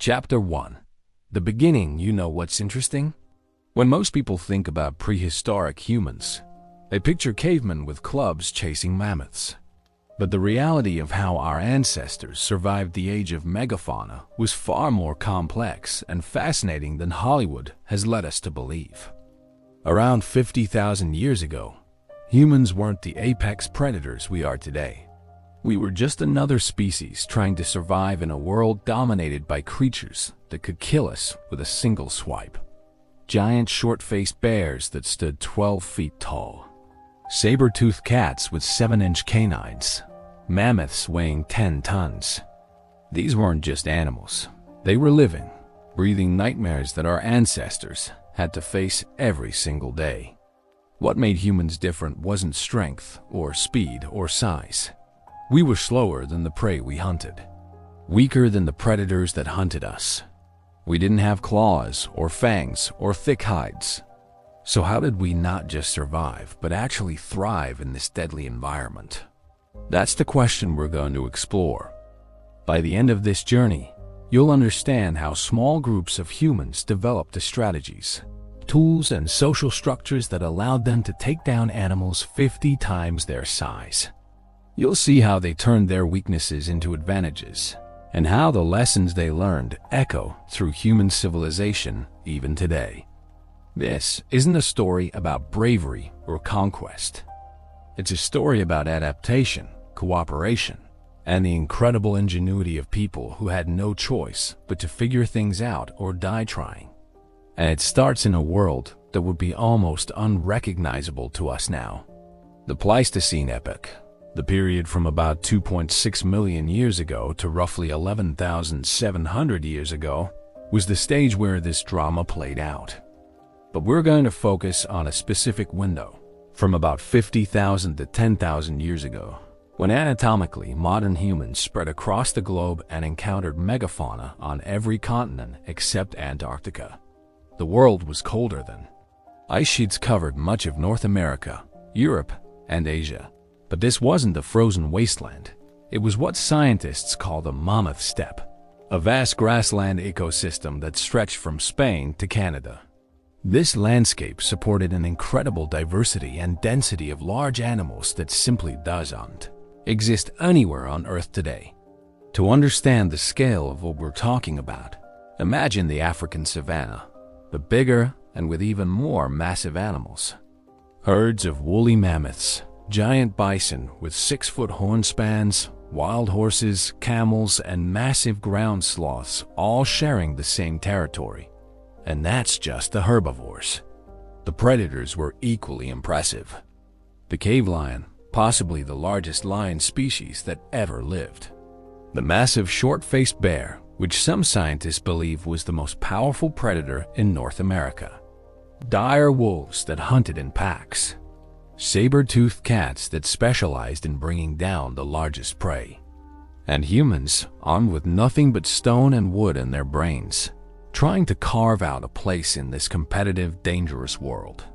Chapter 1. The beginning. You know what's interesting? When most people think about prehistoric humans, they picture cavemen with clubs chasing mammoths. But the reality of how our ancestors survived the age of megafauna was far more complex and fascinating than Hollywood has led us to believe. Around 50,000 years ago, humans weren't the apex predators we are today. We were just another species trying to survive in a world dominated by creatures that could kill us with a single swipe. Giant short-faced bears that stood 12 feet tall. Saber-toothed cats with 7-inch canines. Mammoths weighing 10 tons. These weren't just animals. They were living, breathing nightmares that our ancestors had to face every single day. What made humans different wasn't strength or speed or size. We were slower than the prey we hunted, weaker than the predators that hunted us. We didn't have claws or fangs or thick hides. So how did we not just survive, but actually thrive in this deadly environment? That's the question we're going to explore. By the end of this journey, you'll understand how small groups of humans developed the strategies, tools, and social structures that allowed them to take down animals 50 times their size. You'll see how they turned their weaknesses into advantages, and how the lessons they learned echo through human civilization even today. This isn't a story about bravery or conquest. It's a story about adaptation, cooperation, and the incredible ingenuity of people who had no choice but to figure things out or die trying. And it starts in a world that would be almost unrecognizable to us now. The Pleistocene epoch, the period from about 2.6 million years ago to roughly 11,700 years ago, was the stage where this drama played out. But we're going to focus on a specific window, from about 50,000 to 10,000 years ago, when anatomically modern humans spread across the globe and encountered megafauna on every continent except Antarctica. The world was colder then. Ice sheets covered much of North America, Europe, and Asia. But this wasn't a frozen wasteland. It was what scientists call the mammoth steppe, a vast grassland ecosystem that stretched from Spain to Canada. This landscape supported an incredible diversity and density of large animals that simply doesn't exist anywhere on Earth today. To understand the scale of what we're talking about, imagine the African savanna, but bigger and with even more massive animals. Herds of woolly mammoths, giant bison with 6-foot horn spans, wild horses, camels, and massive ground sloths all sharing the same territory. And that's just the herbivores. The predators were equally impressive. The cave lion, possibly the largest lion species that ever lived. The massive short-faced bear, which some scientists believe was the most powerful predator in North America. Dire wolves that hunted in packs. Saber-toothed cats that specialized in bringing down the largest prey. And humans, armed with nothing but stone and wood in their brains, trying to carve out a place in this competitive, dangerous world.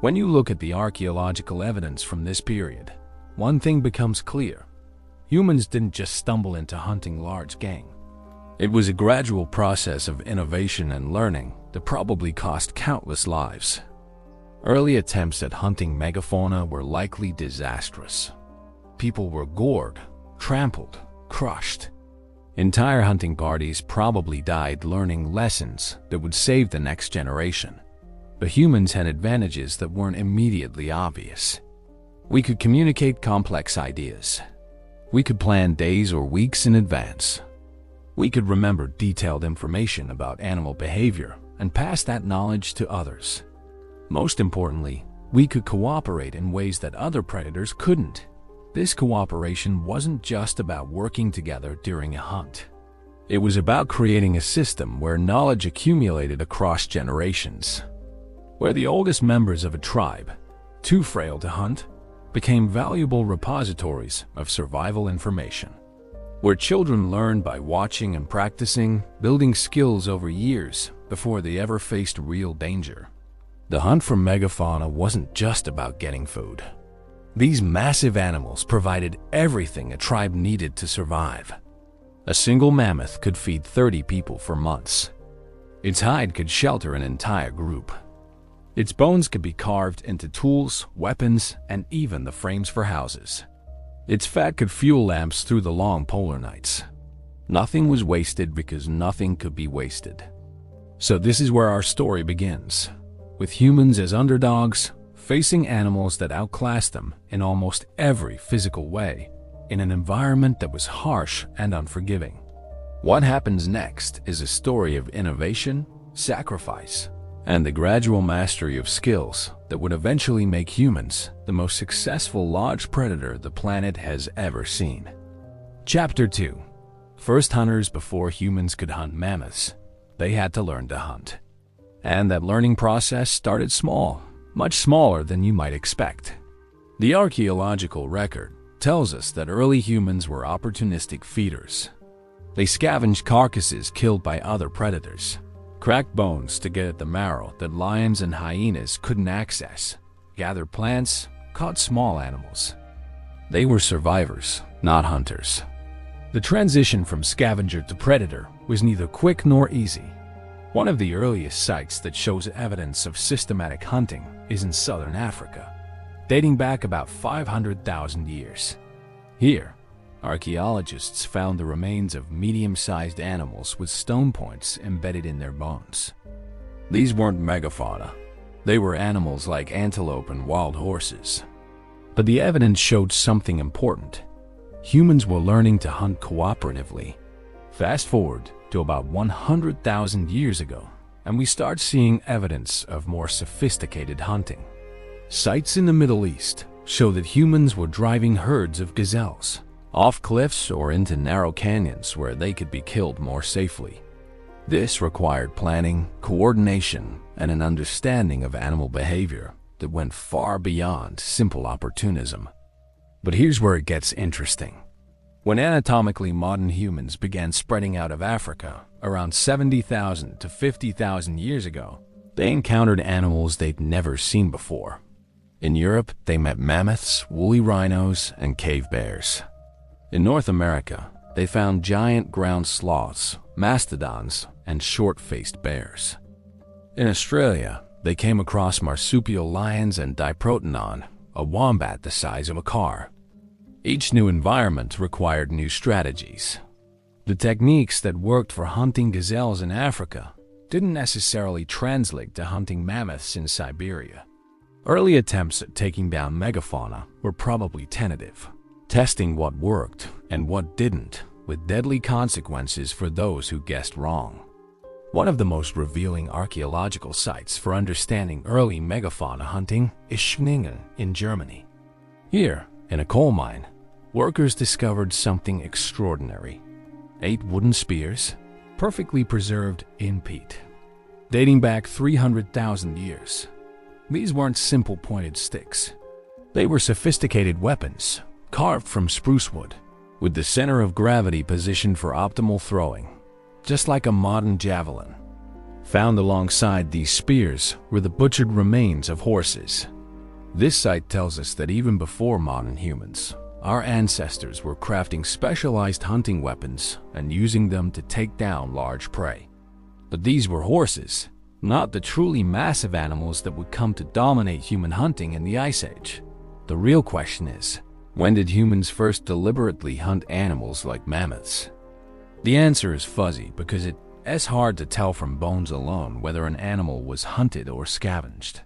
When you look at the archaeological evidence from this period, one thing becomes clear. Humans didn't just stumble into hunting large game. It was a gradual process of innovation and learning that probably cost countless lives. Early attempts at hunting megafauna were likely disastrous. People were gored, trampled, crushed. Entire hunting parties probably died learning lessons that would save the next generation. But humans had advantages that weren't immediately obvious. We could communicate complex ideas. We could plan days or weeks in advance. We could remember detailed information about animal behavior and pass that knowledge to others. Most importantly, we could cooperate in ways that other predators couldn't. This cooperation wasn't just about working together during a hunt. It was about creating a system where knowledge accumulated across generations, where the oldest members of a tribe, too frail to hunt, became valuable repositories of survival information, where children learned by watching and practicing, building skills over years before they ever faced real danger. The hunt for megafauna wasn't just about getting food. These massive animals provided everything a tribe needed to survive. A single mammoth could feed 30 people for months. Its hide could shelter an entire group. Its bones could be carved into tools, weapons, and even the frames for houses. Its fat could fuel lamps through the long polar nights. Nothing was wasted because nothing could be wasted. So this is where our story begins, with humans as underdogs, facing animals that outclassed them in almost every physical way, in an environment that was harsh and unforgiving. What happens next is a story of innovation, sacrifice, and the gradual mastery of skills that would eventually make humans the most successful large predator the planet has ever seen. Chapter 2. First hunters before humans could hunt mammoths. They had to learn to hunt. And that learning process started small, much smaller than you might expect. The archaeological record tells us that early humans were opportunistic feeders. They scavenged carcasses killed by other predators, cracked bones to get at the marrow that lions and hyenas couldn't access, gathered plants, caught small animals. They were survivors, not hunters. The transition from scavenger to predator was neither quick nor easy. One of the earliest sites that shows evidence of systematic hunting is in southern Africa, dating back about 500,000 years. Here, archaeologists found the remains of medium-sized animals with stone points embedded in their bones. These weren't megafauna. They were animals like antelope and wild horses. But the evidence showed something important. Humans were learning to hunt cooperatively. Fast forward to about 100,000 years ago, and we start seeing evidence of more sophisticated hunting. Sites in the Middle East show that humans were driving herds of gazelles off cliffs or into narrow canyons where they could be killed more safely. This required planning, coordination, and an understanding of animal behavior that went far beyond simple opportunism. But here's where it gets interesting. When anatomically modern humans began spreading out of Africa around 70,000 to 50,000 years ago, they encountered animals they'd never seen before. In Europe, they met mammoths, woolly rhinos, and cave bears. In North America, they found giant ground sloths, mastodons, and short-faced bears. In Australia, they came across marsupial lions and diprotodon, a wombat the size of a car. Each new environment required new strategies. The techniques that worked for hunting gazelles in Africa didn't necessarily translate to hunting mammoths in Siberia. Early attempts at taking down megafauna were probably tentative, testing what worked and what didn't, with deadly consequences for those who guessed wrong. One of the most revealing archaeological sites for understanding early megafauna hunting is Extinction in Germany. Here, in a coal mine, workers discovered something extraordinary. 8 wooden spears, perfectly preserved in peat, dating back 300,000 years. These weren't simple pointed sticks. They were sophisticated weapons, carved from spruce wood, with the center of gravity positioned for optimal throwing, just like a modern javelin. Found alongside these spears were the butchered remains of horses. This site tells us that even before modern humans, our ancestors were crafting specialized hunting weapons and using them to take down large prey. But these were horses, not the truly massive animals that would come to dominate human hunting in the Ice Age. The real question is, when did humans first deliberately hunt animals like mammoths? The answer is fuzzy because it's hard to tell from bones alone whether an animal was hunted or scavenged.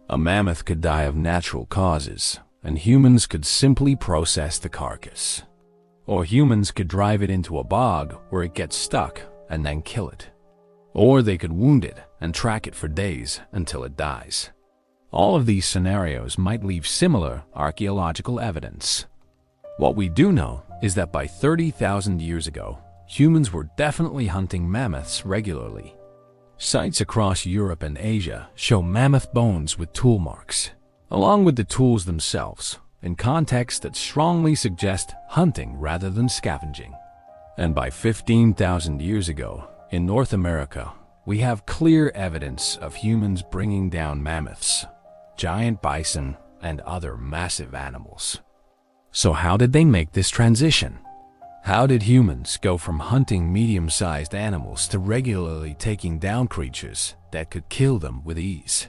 A mammoth could die of natural causes, and humans could simply process the carcass. Or humans could drive it into a bog where it gets stuck and then kill it. Or they could wound it and track it for days until it dies. All of these scenarios might leave similar archaeological evidence. What we do know is that by 30,000 years ago, humans were definitely hunting mammoths regularly. Sites across Europe and Asia show mammoth bones with tool marks, along with the tools themselves, in contexts that strongly suggest hunting rather than scavenging. And by 15,000 years ago, in North America, we have clear evidence of humans bringing down mammoths, giant bison, and other massive animals. So how did they make this transition? How did humans go from hunting medium-sized animals to regularly taking down creatures that could kill them with ease?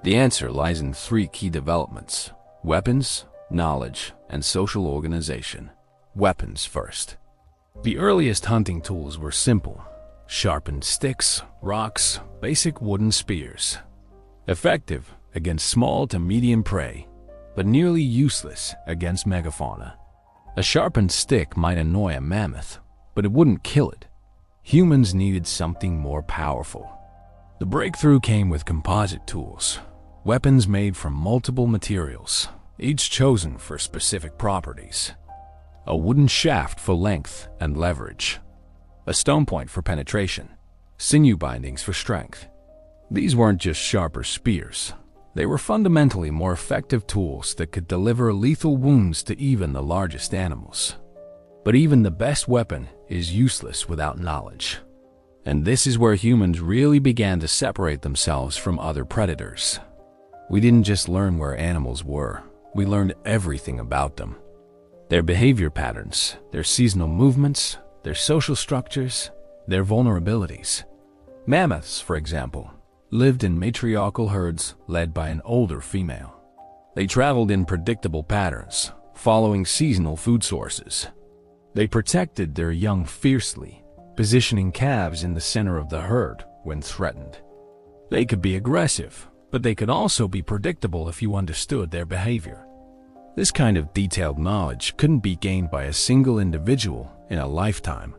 The answer lies in three key developments: weapons, knowledge, and social organization. Weapons first. The earliest hunting tools were simple: sharpened sticks, rocks, basic wooden spears. Effective against small to medium prey, but nearly useless against megafauna. A sharpened stick might annoy a mammoth, but it wouldn't kill it. Humans needed something more powerful. The breakthrough came with composite tools, weapons made from multiple materials, each chosen for specific properties. A wooden shaft for length and leverage, a stone point for penetration, sinew bindings for strength. These weren't just sharper spears. They were fundamentally more effective tools that could deliver lethal wounds to even the largest animals. But even the best weapon is useless without knowledge. And this is where humans really began to separate themselves from other predators. We didn't just learn where animals were, we learned everything about them. Their behavior patterns, their seasonal movements, their social structures, their vulnerabilities. Mammoths, for example, lived in matriarchal herds led by an older female. They traveled in predictable patterns, following seasonal food sources. They protected their young fiercely, positioning calves in the center of the herd when threatened. They could be aggressive, but they could also be predictable if you understood their behavior. This kind of detailed knowledge couldn't be gained by a single individual in a lifetime.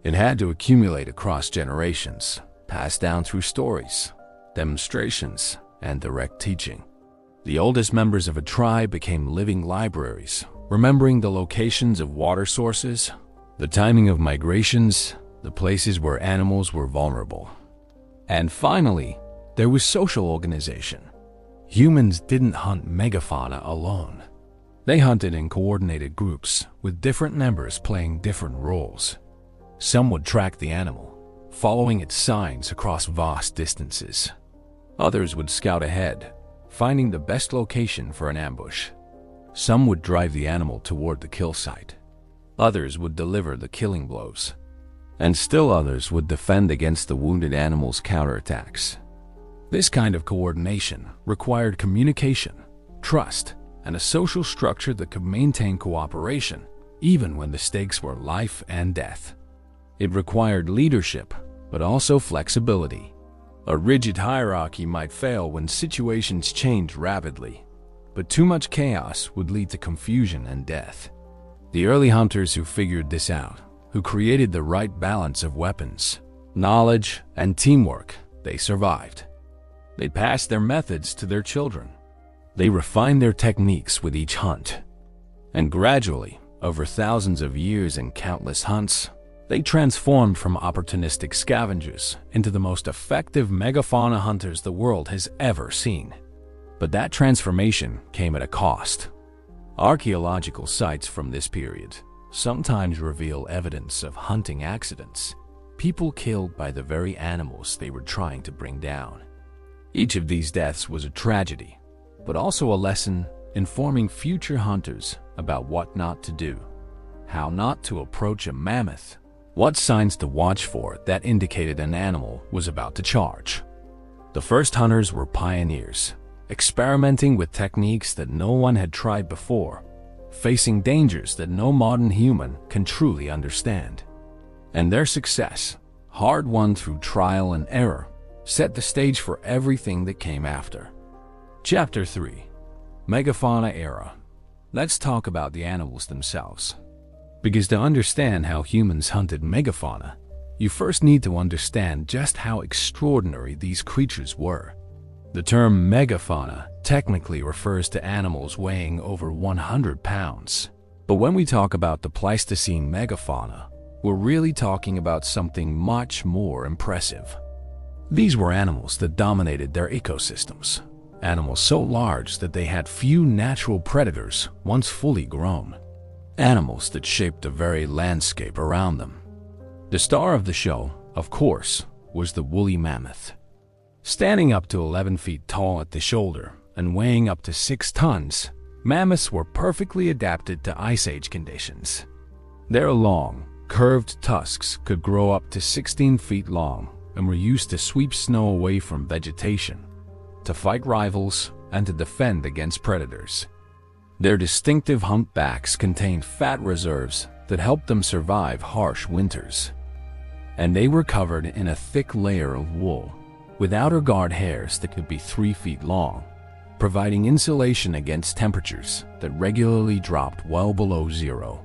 It had to accumulate across generations, passed down through stories, demonstrations, and direct teaching. The oldest members of a tribe became living libraries, remembering the locations of water sources, the timing of migrations, the places where animals were vulnerable. And finally, there was social organization. Humans didn't hunt megafauna alone. They hunted in coordinated groups, with different members playing different roles. Some would track the animal, following its signs across vast distances. Others would scout ahead, finding the best location for an ambush. Some would drive the animal toward the kill site. Others would deliver the killing blows. And still others would defend against the wounded animal's counterattacks. This kind of coordination required communication, trust, and a social structure that could maintain cooperation, even when the stakes were life and death. It required leadership, but also flexibility. A rigid hierarchy might fail when situations changed rapidly, but too much chaos would lead to confusion and death. The early hunters who figured this out, who created the right balance of weapons, knowledge, and teamwork, they survived. They passed their methods to their children. They refined their techniques with each hunt. And gradually, over thousands of years and countless hunts, they transformed from opportunistic scavengers into the most effective megafauna hunters the world has ever seen. But that transformation came at a cost. Archaeological sites from this period sometimes reveal evidence of hunting accidents, people killed by the very animals they were trying to bring down. Each of these deaths was a tragedy, but also a lesson informing future hunters about what not to do, how not to approach a mammoth, what signs to watch for that indicated an animal was about to charge. The first hunters were pioneers, experimenting with techniques that no one had tried before, facing dangers that no modern human can truly understand. And their success, hard-won through trial and error, set the stage for everything that came after. Chapter 3. Megafauna Era. Let's talk about the animals themselves. Because to understand how humans hunted megafauna, you first need to understand just how extraordinary these creatures were. The term megafauna technically refers to animals weighing over 100 pounds. But when we talk about the Pleistocene megafauna, we're really talking about something much more impressive. These were animals that dominated their ecosystems, animals so large that they had few natural predators once fully grown. Animals that shaped the very landscape around them. The star of the show, of course, was the woolly mammoth. Standing up to 11 feet tall at the shoulder and weighing up to 6 tons, mammoths were perfectly adapted to Ice Age conditions. Their long, curved tusks could grow up to 16 feet long and were used to sweep snow away from vegetation, to fight rivals, and to defend against predators. Their distinctive humpbacks contained fat reserves that helped them survive harsh winters. And they were covered in a thick layer of wool, with outer guard hairs that could be 3 feet long, providing insulation against temperatures that regularly dropped well below zero.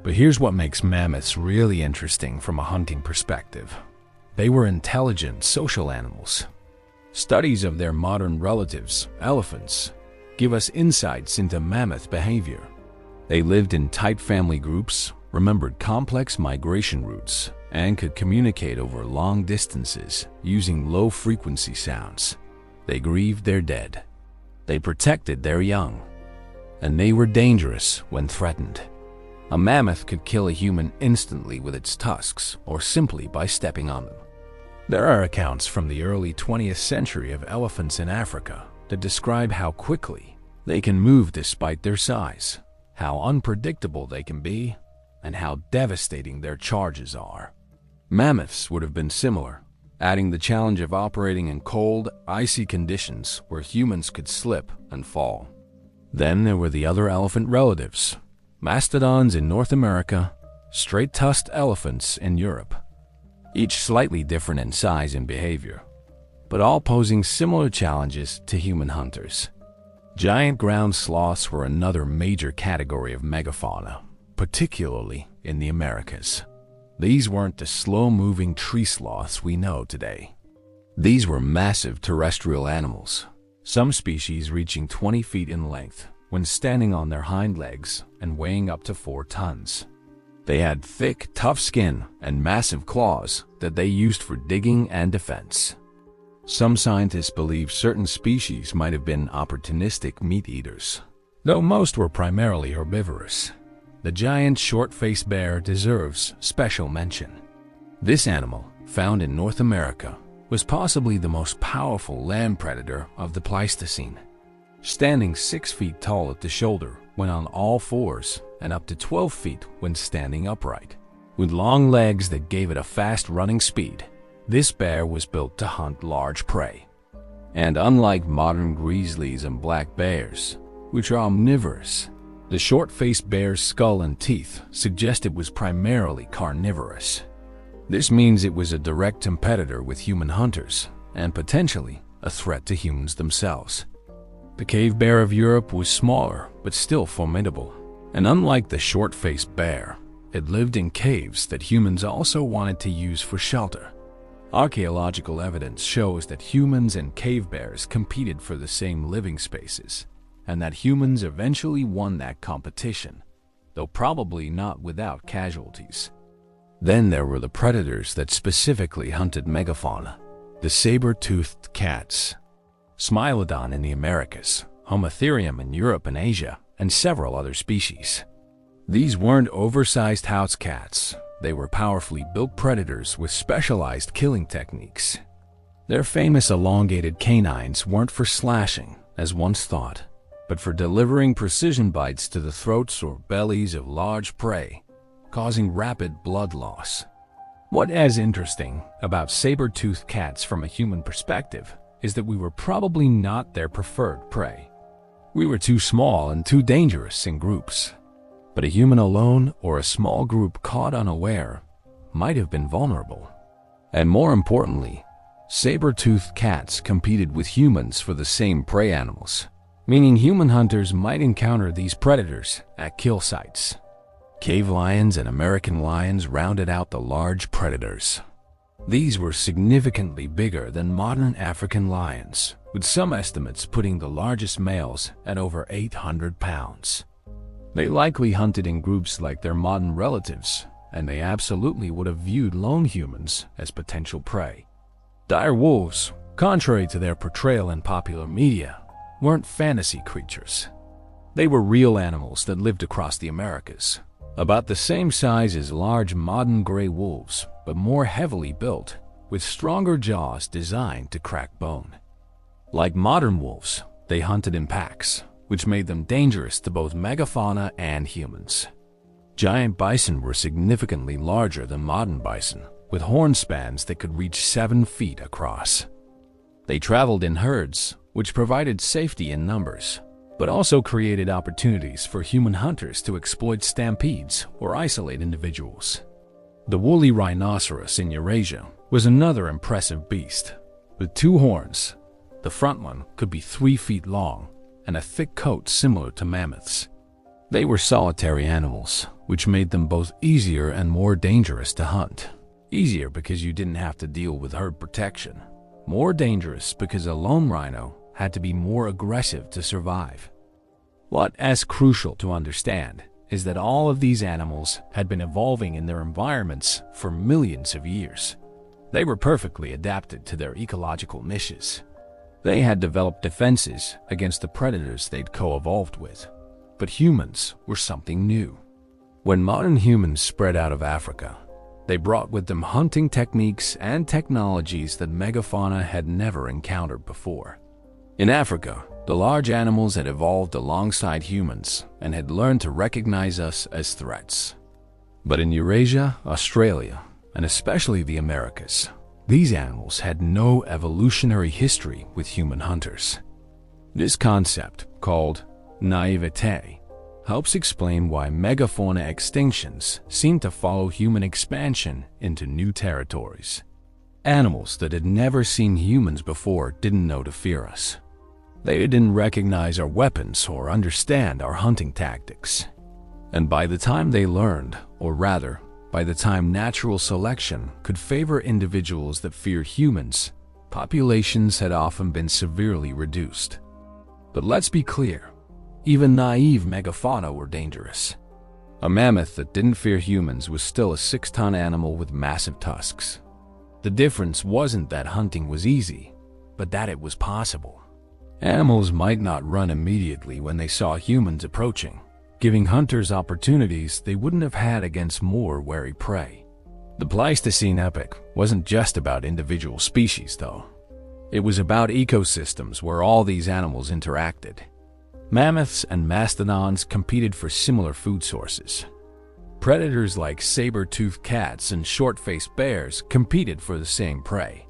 But here's what makes mammoths really interesting from a hunting perspective. They were intelligent social animals. Studies of their modern relatives, elephants, give us insights into mammoth behavior. They lived in tight family groups, remembered complex migration routes, and could communicate over long distances using low-frequency sounds. They grieved their dead. They protected their young. And they were dangerous when threatened. A mammoth could kill a human instantly with its tusks or simply by stepping on them. There are accounts from the early 20th century of elephants in Africa that describe how quickly they can move despite their size, how unpredictable they can be, and how devastating their charges are. Mammoths would have been similar, adding the challenge of operating in cold, icy conditions where humans could slip and fall. Then there were the other elephant relatives, mastodons in North America, straight-tusked elephants in Europe, each slightly different in size and behavior, but all posing similar challenges to human hunters. Giant ground sloths were another major category of megafauna, particularly in the Americas. These weren't the slow-moving tree sloths we know today. These were massive terrestrial animals, some species reaching 20 feet in length when standing on their hind legs and weighing up to 4 tons. They had thick, tough skin and massive claws that they used for digging and defense. Some scientists believe certain species might have been opportunistic meat eaters, though most were primarily herbivorous. The giant short-faced bear deserves special mention. This animal, found in North America, was possibly the most powerful land predator of the Pleistocene, standing 6 feet tall at the shoulder when on all fours and up to 12 feet when standing upright. With long legs that gave it a fast running speed, this bear was built to hunt large prey. And unlike modern grizzlies and black bears, which are omnivorous, the short-faced bear's skull and teeth suggest it was primarily carnivorous. This means it was a direct competitor with human hunters, and potentially a threat to humans themselves. The cave bear of Europe was smaller, but still formidable. And unlike the short-faced bear, it lived in caves that humans also wanted to use for shelter. Archaeological evidence shows that humans and cave bears competed for the same living spaces, and that humans eventually won that competition, though probably not without casualties. Then there were the predators that specifically hunted megafauna, the saber-toothed cats, Smilodon in the Americas, Homotherium in Europe and Asia, and several other species. These weren't oversized house cats. They were powerfully built predators with specialized killing techniques. Their famous elongated canines weren't for slashing, as once thought, but for delivering precision bites to the throats or bellies of large prey, causing rapid blood loss. What is interesting about saber-toothed cats from a human perspective is that we were probably not their preferred prey. We were too small and too dangerous in groups. But a human alone or a small group caught unaware might have been vulnerable. And more importantly, saber-toothed cats competed with humans for the same prey animals, meaning human hunters might encounter these predators at kill sites. Cave lions and American lions rounded out the large predators. These were significantly bigger than modern African lions, with some estimates putting the largest males at over 800 pounds. They likely hunted in groups like their modern relatives, and they absolutely would have viewed lone humans as potential prey. Dire wolves, contrary to their portrayal in popular media, weren't fantasy creatures. They were real animals that lived across the Americas, about the same size as large modern gray wolves, but more heavily built, with stronger jaws designed to crack bone. Like modern wolves, they hunted in packs, which made them dangerous to both megafauna and humans. Giant bison were significantly larger than modern bison, with horn spans that could reach 7 feet across. They traveled in herds, which provided safety in numbers, but also created opportunities for human hunters to exploit stampedes or isolate individuals. The woolly rhinoceros in Eurasia was another impressive beast. With 2 horns, the front one could be 3 feet long and a thick coat similar to mammoths. They were solitary animals, which made them both easier and more dangerous to hunt. Easier because you didn't have to deal with herd protection. More dangerous because a lone rhino had to be more aggressive to survive. What's crucial to understand is that all of these animals had been evolving in their environments for millions of years. They were perfectly adapted to their ecological niches. They had developed defenses against the predators they'd co-evolved with. But humans were something new. When modern humans spread out of Africa, they brought with them hunting techniques and technologies that megafauna had never encountered before. In Africa, the large animals had evolved alongside humans and had learned to recognize us as threats. But in Eurasia, Australia, and especially the Americas, these animals had no evolutionary history with human hunters. This concept, called naivete, helps explain why megafauna extinctions seem to follow human expansion into new territories. Animals that had never seen humans before didn't know to fear us. They didn't recognize our weapons or understand our hunting tactics. And by the time they learned, or rather, by the time natural selection could favor individuals that fear humans, populations had often been severely reduced. But let's be clear. Even naive megafauna were dangerous. A mammoth that didn't fear humans was still a 6-ton animal with massive tusks. The difference wasn't that hunting was easy, but that it was possible. Animals might not run immediately when they saw humans approaching, giving hunters opportunities they wouldn't have had against more wary prey. The Pleistocene epoch wasn't just about individual species, though. It was about ecosystems where all these animals interacted. Mammoths and mastodons competed for similar food sources. Predators like saber-toothed cats and short-faced bears competed for the same prey.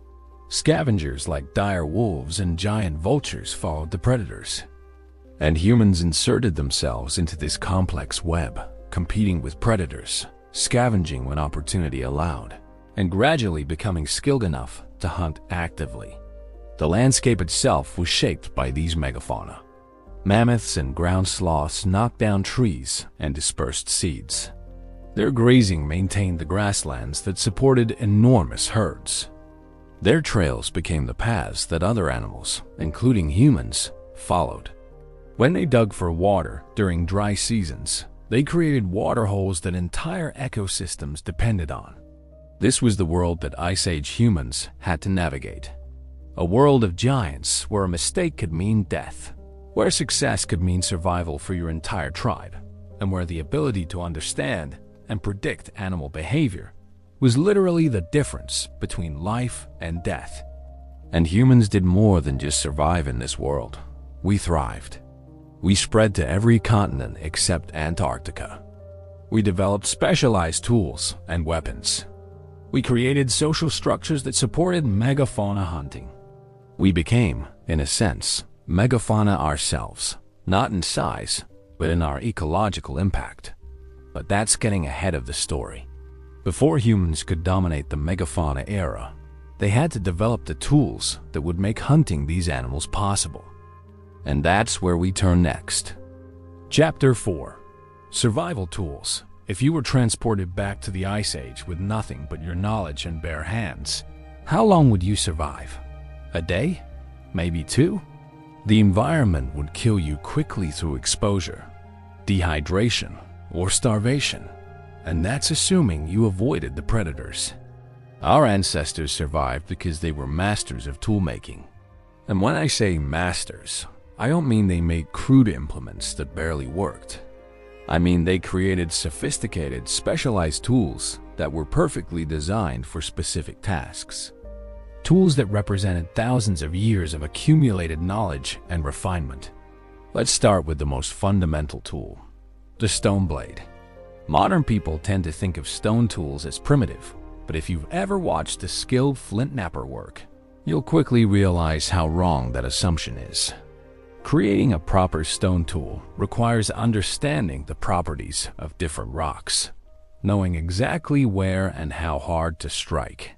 Scavengers like dire wolves and giant vultures followed the predators. And humans inserted themselves into this complex web, competing with predators, scavenging when opportunity allowed, and gradually becoming skilled enough to hunt actively. The landscape itself was shaped by these megafauna. Mammoths and ground sloths knocked down trees and dispersed seeds. Their grazing maintained the grasslands that supported enormous herds. Their trails became the paths that other animals, including humans, followed. When they dug for water during dry seasons, they created water holes that entire ecosystems depended on. This was the world that Ice Age humans had to navigate. A world of giants where a mistake could mean death, where success could mean survival for your entire tribe, and where the ability to understand and predict animal behavior was literally the difference between life and death. And humans did more than just survive in this world. We thrived. We spread to every continent except Antarctica. We developed specialized tools and weapons. We created social structures that supported megafauna hunting. We became, in a sense, megafauna ourselves, not in size, but in our ecological impact. But that's getting ahead of the story. Before humans could dominate the megafauna era, they had to develop the tools that would make hunting these animals possible. And that's where we turn next. Chapter 4. Survival Tools. If you were transported back to the Ice Age with nothing but your knowledge and bare hands, how long would you survive? A day? Maybe 2? The environment would kill you quickly through exposure, dehydration, or starvation. And that's assuming you avoided the predators. Our ancestors survived because they were masters of toolmaking. And when I say masters, I don't mean they made crude implements that barely worked. I mean they created sophisticated, specialized tools that were perfectly designed for specific tasks. Tools that represented thousands of years of accumulated knowledge and refinement. Let's start with the most fundamental tool, the stone blade. Modern people tend to think of stone tools as primitive, but if you've ever watched a skilled flint knapper work, you'll quickly realize how wrong that assumption is. Creating a proper stone tool requires understanding the properties of different rocks, knowing exactly where and how hard to strike,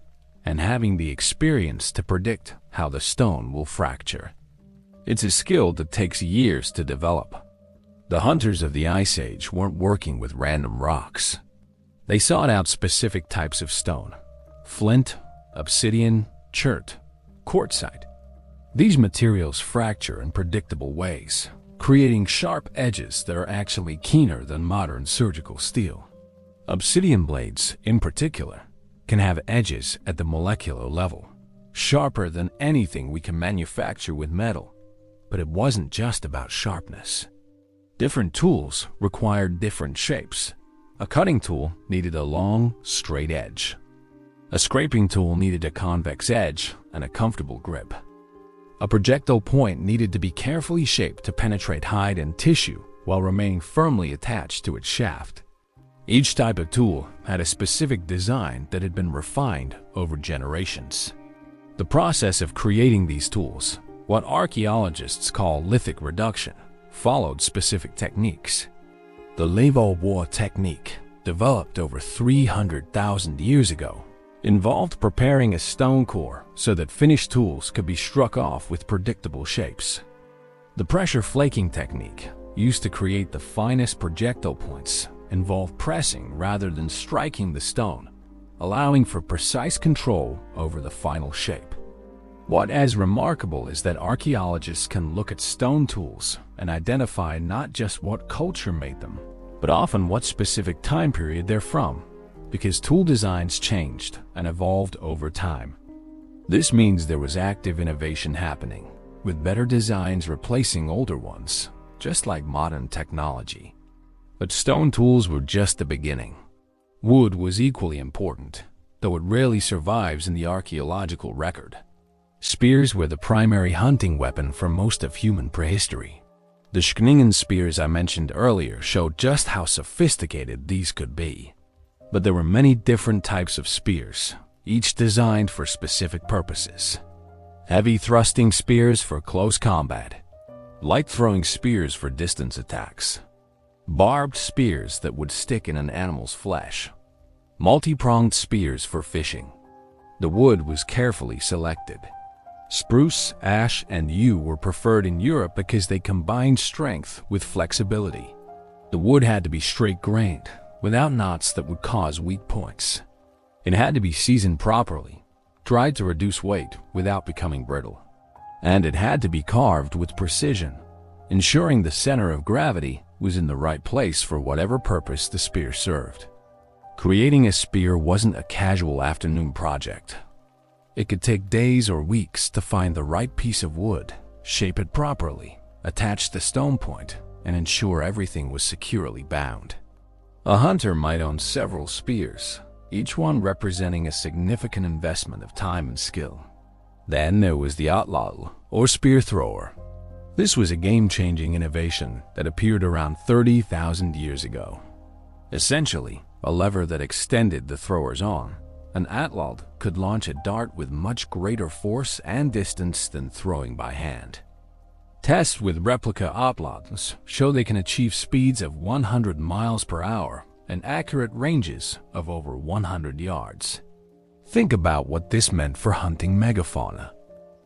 and having the experience to predict how the stone will fracture. It's a skill that takes years to develop. The hunters of the Ice Age weren't working with random rocks. They sought out specific types of stone: flint, obsidian, chert, quartzite. These materials fracture in predictable ways, creating sharp edges that are actually keener than modern surgical steel. Obsidian blades, in particular, can have edges at the molecular level, sharper than anything we can manufacture with metal. But it wasn't just about sharpness. Different tools required different shapes. A cutting tool needed a long, straight edge. A scraping tool needed a convex edge and a comfortable grip. A projectile point needed to be carefully shaped to penetrate hide and tissue while remaining firmly attached to its shaft. Each type of tool had a specific design that had been refined over generations. The process of creating these tools, what archaeologists call lithic reduction, followed specific techniques. The lever-boire technique, developed over 300,000 years ago, involved preparing a stone core so that finished tools could be struck off with predictable shapes. The pressure flaking technique, used to create the finest projectile points, involved pressing rather than striking the stone, allowing for precise control over the final shape. What is remarkable is that archaeologists can look at stone tools and identify not just what culture made them, but often what specific time period they're from, because tool designs changed and evolved over time. This means there was active innovation happening, with better designs replacing older ones, just like modern technology. But stone tools were just the beginning. Wood was equally important, though it rarely survives in the archaeological record. Spears were the primary hunting weapon for most of human prehistory. The churning spears I mentioned earlier showed just how sophisticated these could be. But there were many different types of spears, each designed for specific purposes. Heavy thrusting spears for close combat, light throwing spears for distance attacks, barbed spears that would stick in an animal's flesh, multi-pronged spears for fishing. The wood was carefully selected. Spruce, ash, and yew were preferred in Europe because they combined strength with flexibility. The wood had to be straight-grained, without knots that would cause weak points. It had to be seasoned properly, dried to reduce weight without becoming brittle. And it had to be carved with precision, ensuring the center of gravity was in the right place for whatever purpose the spear served. Creating a spear wasn't a casual afternoon project. It could take days or weeks to find the right piece of wood, shape it properly, attach the stone point, and ensure everything was securely bound. A hunter might own several spears, each one representing a significant investment of time and skill. Then there was the outlaw, or spear thrower. This was a game-changing innovation that appeared around 30,000 years ago. Essentially, a lever that extended the thrower's arm. An outlaw could launch a dart with much greater force and distance than throwing by hand. Tests with replica outlaws show they can achieve speeds of 100 miles per hour and accurate ranges of over 100 yards. Think about what this meant for hunting megafauna.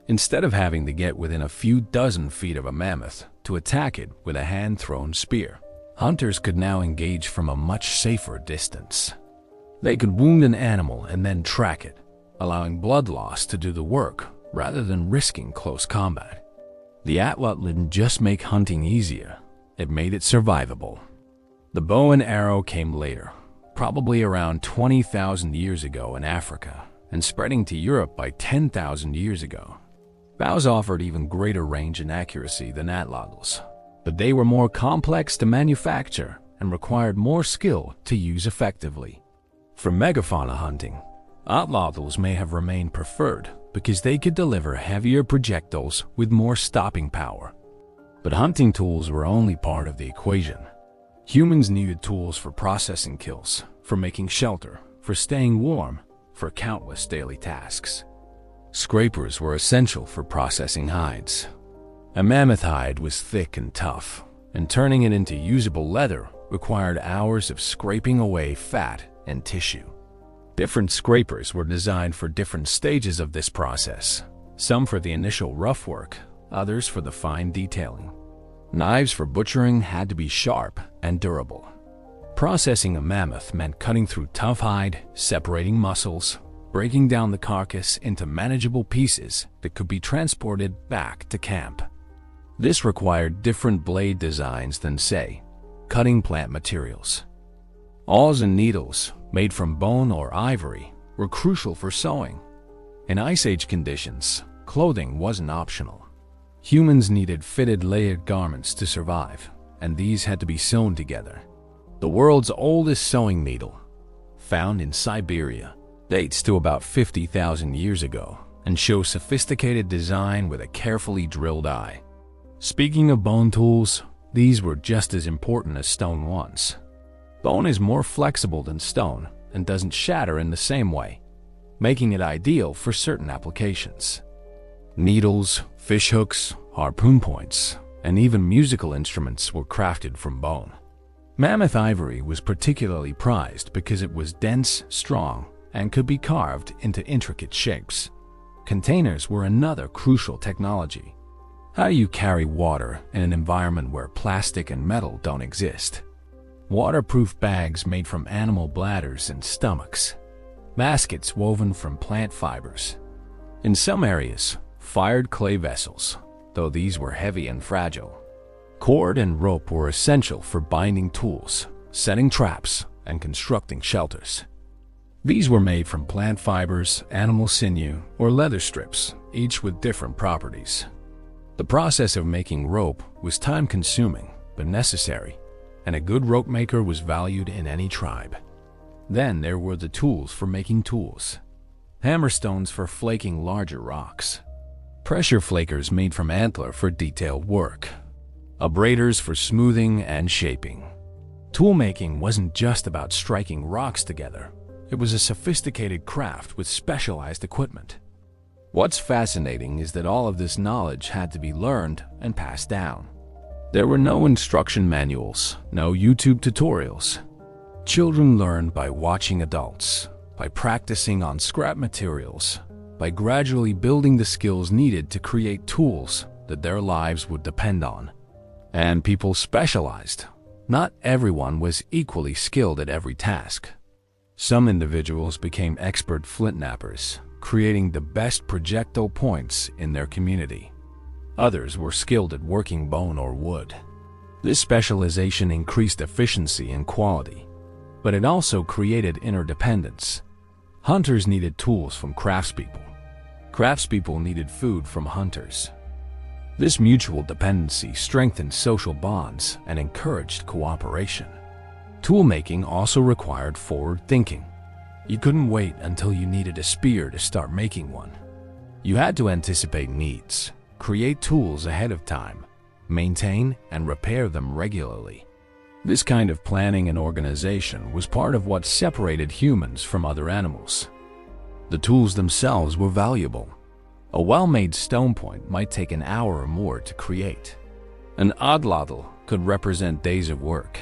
Instead of having to get within a few dozen feet of a mammoth to attack it with a hand-thrown spear, hunters could now engage from a much safer distance. They could wound an animal and then track it, allowing blood loss to do the work rather than risking close combat. The outlaw didn't just make hunting easier, it made it survivable. The bow and arrow came later, probably around 20,000 years ago in Africa, and spreading to Europe by 10,000 years ago. Bows offered even greater range and accuracy than outlaws, but they were more complex to manufacture and required more skill to use effectively. For megafauna hunting, outlaws may have remained preferred because they could deliver heavier projectiles with more stopping power. But hunting tools were only part of the equation. Humans needed tools for processing kills, for making shelter, for staying warm, for countless daily tasks. Scrapers were essential for processing hides. A mammoth hide was thick and tough, and turning it into usable leather required hours of scraping away fat and tissue. Different scrapers were designed for different stages of this process, some for the initial rough work, others for the fine detailing. Knives for butchering had to be sharp and durable. Processing a mammoth meant cutting through tough hide, separating muscles, breaking down the carcass into manageable pieces that could be transported back to camp. This required different blade designs than, say, cutting plant materials. Awls and needles, made from bone or ivory, were crucial for sewing. In Ice Age conditions, clothing wasn't optional. Humans needed fitted layered garments to survive, and these had to be sewn together. The world's oldest sewing needle, found in Siberia, dates to about 50,000 years ago and shows sophisticated design with a carefully drilled eye. Speaking of bone tools, these were just as important as stone ones. Bone is more flexible than stone and doesn't shatter in the same way, making it ideal for certain applications. Needles, fishhooks, harpoon points, and even musical instruments were crafted from bone. Mammoth ivory was particularly prized because it was dense, strong, and could be carved into intricate shapes. Containers were another crucial technology. How do you carry water in an environment where plastic and metal don't exist? Waterproof bags made from animal bladders and stomachs. Baskets woven from plant fibers. In some areas, fired clay vessels, though these were heavy and fragile. Cord and rope were essential for binding tools, setting traps, and constructing shelters. These were made from plant fibers, animal sinew, or leather strips, each with different properties. The process of making rope was time-consuming but necessary, and a good rope maker was valued in any tribe. Then there were the tools for making tools. Hammerstones for flaking larger rocks. Pressure flakers made from antler for detailed work. Abraders for smoothing and shaping. Toolmaking wasn't just about striking rocks together. It was a sophisticated craft with specialized equipment. What's fascinating is that all of this knowledge had to be learned and passed down. There were no instruction manuals, no YouTube tutorials. Children learned by watching adults, by practicing on scrap materials, by gradually building the skills needed to create tools that their lives would depend on. And people specialized. Not everyone was equally skilled at every task. Some individuals became expert flint knappers, creating the best projectile points in their community. Others were skilled at working bone or wood. This specialization increased efficiency and quality, but it also created interdependence. Hunters needed tools from craftspeople. Craftspeople needed food from hunters. This mutual dependency strengthened social bonds and encouraged cooperation. Toolmaking also required forward thinking. You couldn't wait until you needed a spear to start making one. You had to anticipate needs, create tools ahead of time, maintain and repair them regularly. This kind of planning and organization was part of what separated humans from other animals. The tools themselves were valuable. A well-made stone point might take an hour or more to create. An odlotl could represent days of work.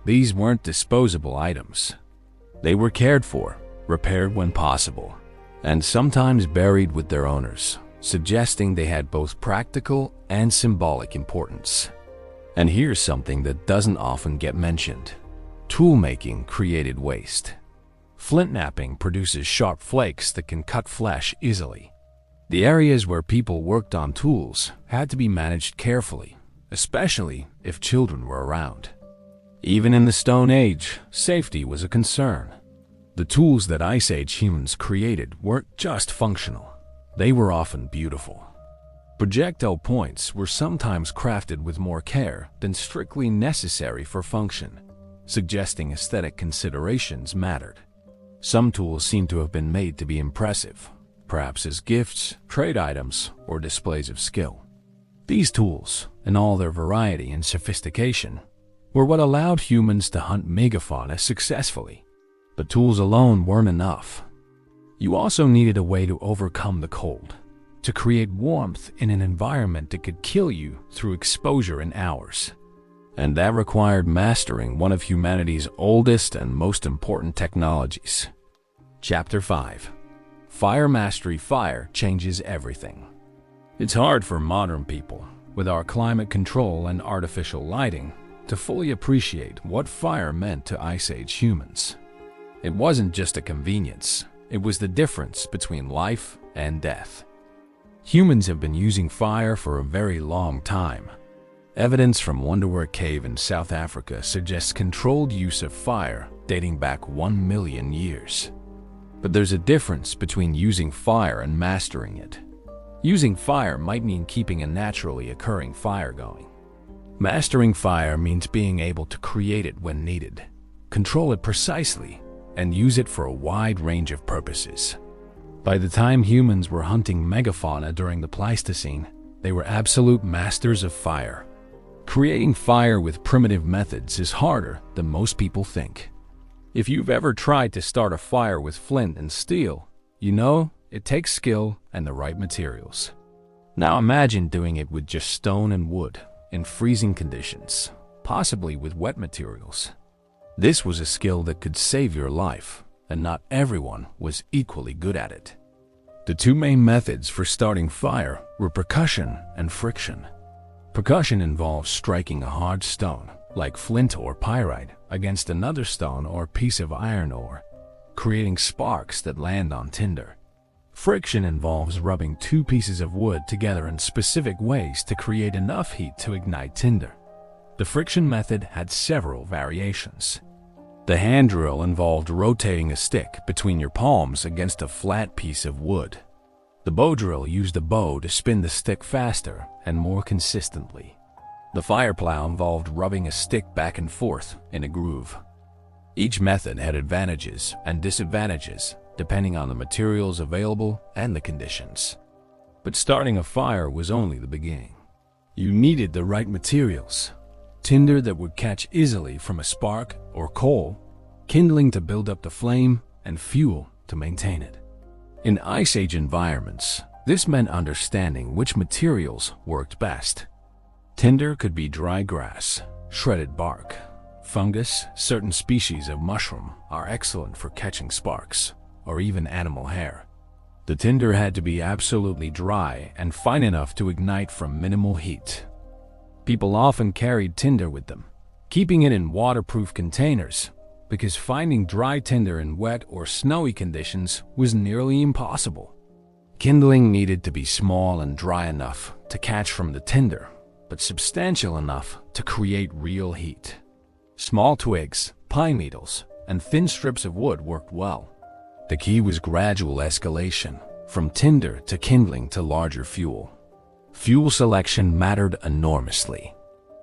These weren't disposable items. They were cared for, repaired when possible, and sometimes buried with their owners, suggesting they had both practical and symbolic importance. And here's something that doesn't often get mentioned. Toolmaking created waste. Flint knapping produces sharp flakes that can cut flesh easily. The areas where people worked on tools had to be managed carefully, especially if children were around. Even in the Stone Age, safety was a concern. The tools that Ice Age humans created weren't just functional. They were often beautiful. Projectile points were sometimes crafted with more care than strictly necessary for function, suggesting aesthetic considerations mattered. Some tools seem to have been made to be impressive, perhaps as gifts, trade items, or displays of skill. These tools, in all their variety and sophistication, were what allowed humans to hunt megafauna successfully. But tools alone weren't enough. You also needed a way to overcome the cold, to create warmth in an environment that could kill you through exposure in hours. And that required mastering one of humanity's oldest and most important technologies. Chapter 5. Fire Mastery. Fire changes everything. It's hard for modern people, with our climate control and artificial lighting, to fully appreciate what fire meant to Ice Age humans. It wasn't just a convenience, it was the difference between life and death. Humans have been using fire for a very long time. Evidence from Wonderwerk Cave in South Africa suggests controlled use of fire dating back 1 million years. But there's a difference between using fire and mastering it. Using fire might mean keeping a naturally occurring fire going. Mastering fire means being able to create it when needed, control it precisely, and use it for a wide range of purposes. By the time humans were hunting megafauna during the Pleistocene, they were absolute masters of fire. Creating fire with primitive methods is harder than most people think. If you've ever tried to start a fire with flint and steel, you know it takes skill and the right materials. Now imagine doing it with just stone and wood, in freezing conditions, possibly with wet materials. This was a skill that could save your life, and not everyone was equally good at it. The two main methods for starting fire were percussion and friction. Percussion involves striking a hard stone, like flint or pyrite, against another stone or piece of iron ore, creating sparks that land on tinder. Friction involves rubbing two pieces of wood together in specific ways to create enough heat to ignite tinder. The friction method had several variations. The hand drill involved rotating a stick between your palms against a flat piece of wood. The bow drill used a bow to spin the stick faster and more consistently. The fire plow involved rubbing a stick back and forth in a groove. Each method had advantages and disadvantages, depending on the materials available and the conditions. But starting a fire was only the beginning. You needed the right materials: tinder that would catch easily from a spark or coal, kindling to build up the flame, and fuel to maintain it. In Ice Age environments, this meant understanding which materials worked best. Tinder could be dry grass, shredded bark, fungus. Certain species of mushroom are excellent for catching sparks, or even animal hair. The tinder had to be absolutely dry and fine enough to ignite from minimal heat. People often carried tinder with them, keeping it in waterproof containers, because finding dry tinder in wet or snowy conditions was nearly impossible. Kindling needed to be small and dry enough to catch from the tinder, but substantial enough to create real heat. Small twigs, pine needles, and thin strips of wood worked well. The key was gradual escalation, from tinder to kindling to larger fuel. Fuel selection mattered enormously.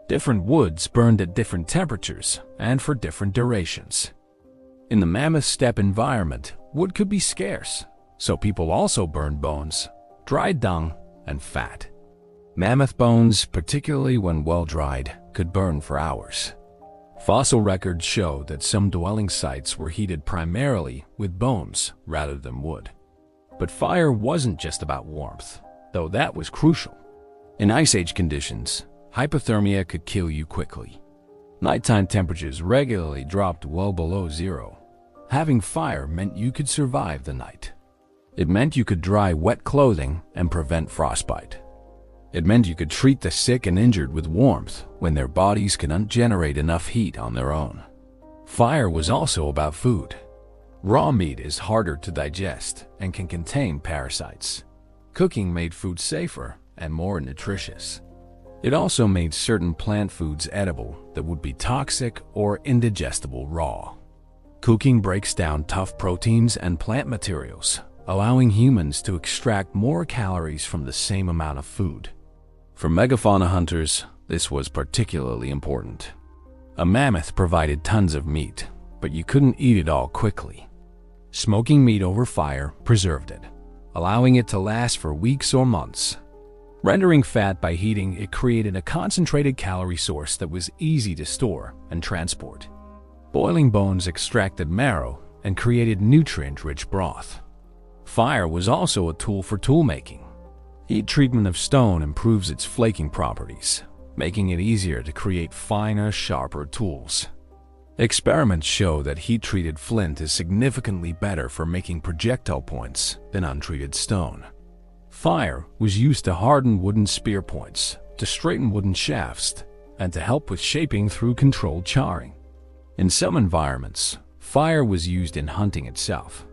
Different woods burned at different temperatures and for different durations. In the mammoth steppe environment, wood could be scarce, so people also burned bones, dried dung, and fat. Mammoth bones, particularly when well-dried, could burn for hours. Fossil records show that some dwelling sites were heated primarily with bones rather than wood. But fire wasn't just about warmth, though that was crucial. In Ice Age conditions, hypothermia could kill you quickly. Nighttime temperatures regularly dropped well below zero. Having fire meant you could survive the night. It meant you could dry wet clothing and prevent frostbite. It meant you could treat the sick and injured with warmth when their bodies couldn't generate enough heat on their own. Fire was also about food. Raw meat is harder to digest and can contain parasites. Cooking made food safer and more nutritious. It also made certain plant foods edible that would be toxic or indigestible raw. Cooking breaks down tough proteins and plant materials, allowing humans to extract more calories from the same amount of food. For megafauna hunters, this was particularly important. A mammoth provided tons of meat, but you couldn't eat it all quickly. Smoking meat over fire preserved it, allowing it to last for weeks or months. Rendering fat by heating, it created a concentrated calorie source that was easy to store and transport. Boiling bones extracted marrow and created nutrient-rich broth. Fire was also a tool for tool-making. Heat treatment of stone improves its flaking properties, making it easier to create finer, sharper tools. Experiments show that heat-treated flint is significantly better for making projectile points than untreated stone. Fire was used to harden wooden spear points, to straighten wooden shafts, and to help with shaping through controlled charring. In some environments, fire was used in hunting itself.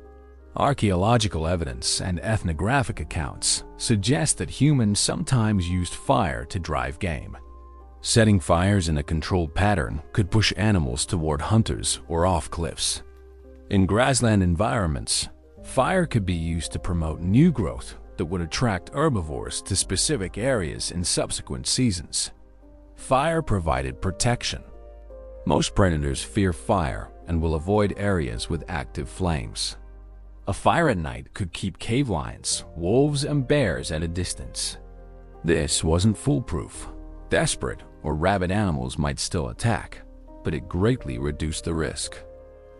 Archaeological evidence and ethnographic accounts suggest that humans sometimes used fire to drive game. Setting fires in a controlled pattern could push animals toward hunters or off cliffs. In grassland environments, fire could be used to promote new growth that would attract herbivores to specific areas in subsequent seasons. Fire provided protection. Most predators fear fire and will avoid areas with active flames. A fire at night could keep cave lions, wolves, and bears at a distance. This wasn't foolproof. Desperate or rabid animals might still attack, but it greatly reduced the risk.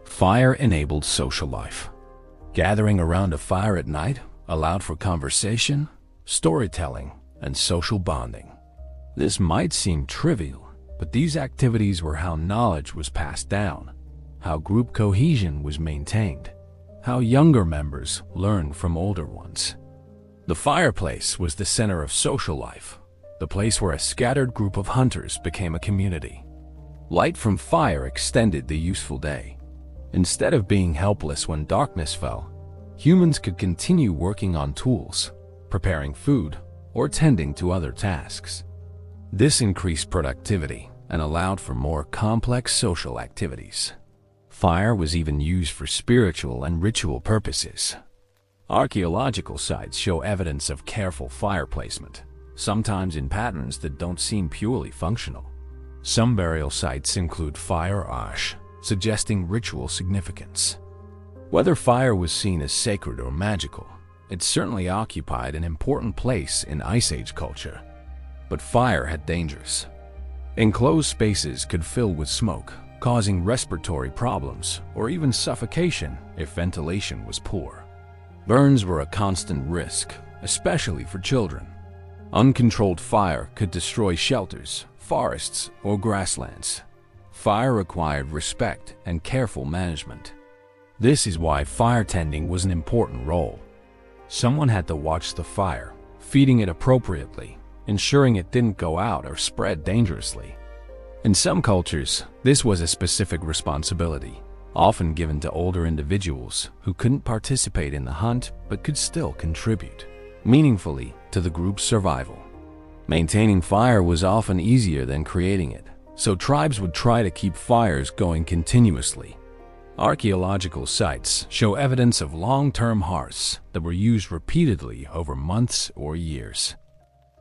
Fire enabled social life. Gathering around a fire at night allowed for conversation, storytelling, and social bonding. This might seem trivial, but these activities were how knowledge was passed down, how group cohesion was maintained, how younger members learned from older ones. The fireplace was the center of social life, the place where a scattered group of hunters became a community. Light from fire extended the useful day. Instead of being helpless when darkness fell, humans could continue working on tools, preparing food, or tending to other tasks. This increased productivity and allowed for more complex social activities. Fire was even used for spiritual and ritual purposes. Archaeological sites show evidence of careful fire placement, sometimes in patterns that don't seem purely functional. Some burial sites include fire ash, suggesting ritual significance. Whether fire was seen as sacred or magical, it certainly occupied an important place in Ice Age culture. But fire had dangers. Enclosed spaces could fill with smoke, causing respiratory problems or even suffocation if ventilation was poor. Burns were a constant risk, especially for children. Uncontrolled fire could destroy shelters, forests, or grasslands. Fire required respect and careful management. This is why fire tending was an important role. Someone had to watch the fire, feeding it appropriately, ensuring it didn't go out or spread dangerously. In some cultures, this was a specific responsibility, often given to older individuals who couldn't participate in the hunt but could still contribute meaningfully to the group's survival. Maintaining fire was often easier than creating it, so tribes would try to keep fires going continuously. Archaeological sites show evidence of long-term hearths that were used repeatedly over months or years.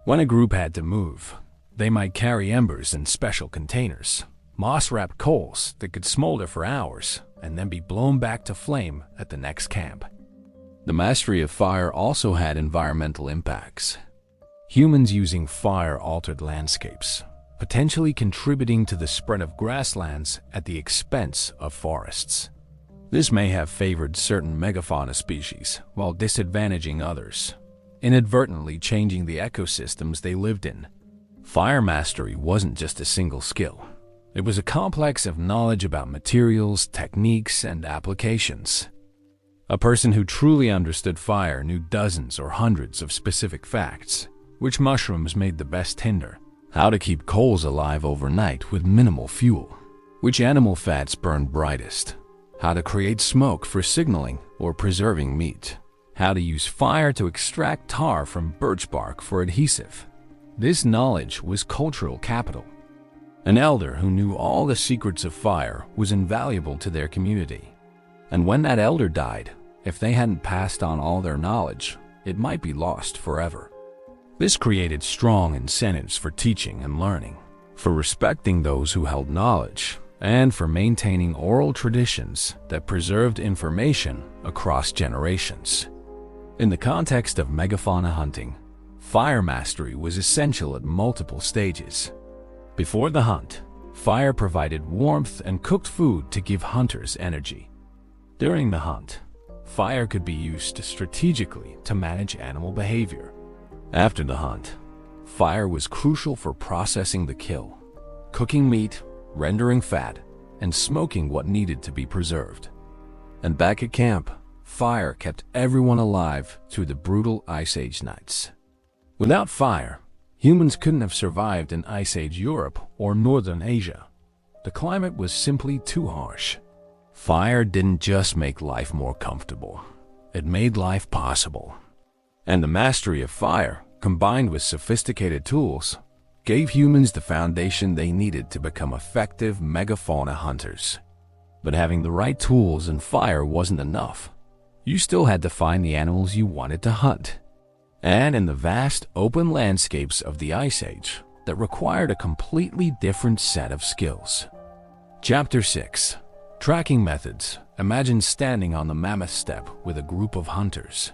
When a group had to move, they might carry embers in special containers, moss-wrapped coals that could smolder for hours and then be blown back to flame at the next camp. The mastery of fire also had environmental impacts. Humans using fire altered landscapes, potentially contributing to the spread of grasslands at the expense of forests. This may have favored certain megafauna species while disadvantaging others, inadvertently changing the ecosystems they lived in. Fire mastery wasn't just a single skill. It was a complex of knowledge about materials, techniques, and applications. A person who truly understood fire knew dozens or hundreds of specific facts: which mushrooms made the best tinder, how to keep coals alive overnight with minimal fuel, which animal fats burned brightest, how to create smoke for signaling or preserving meat, how to use fire to extract tar from birch bark for adhesive. This knowledge was cultural capital. An elder who knew all the secrets of fire was invaluable to their community. And when that elder died, if they hadn't passed on all their knowledge, it might be lost forever. This created strong incentives for teaching and learning, for respecting those who held knowledge, and for maintaining oral traditions that preserved information across generations. In the context of megafauna hunting, fire mastery was essential at multiple stages. Before the hunt, fire provided warmth and cooked food to give hunters energy. During the hunt, fire could be used strategically to manage animal behavior. After the hunt, fire was crucial for processing the kill, cooking meat, rendering fat, and smoking what needed to be preserved. And back at camp, fire kept everyone alive through the brutal Ice Age nights. Without fire, humans couldn't have survived in Ice Age Europe or Northern Asia. The climate was simply too harsh. Fire didn't just make life more comfortable, it made life possible. And the mastery of fire, combined with sophisticated tools, gave humans the foundation they needed to become effective megafauna hunters. But having the right tools and fire wasn't enough. You still had to find the animals you wanted to hunt. And in the vast, open landscapes of the Ice Age, that required a completely different set of skills. Chapter 6. Tracking Methods. Imagine standing on the Mammoth Steppe with a group of hunters.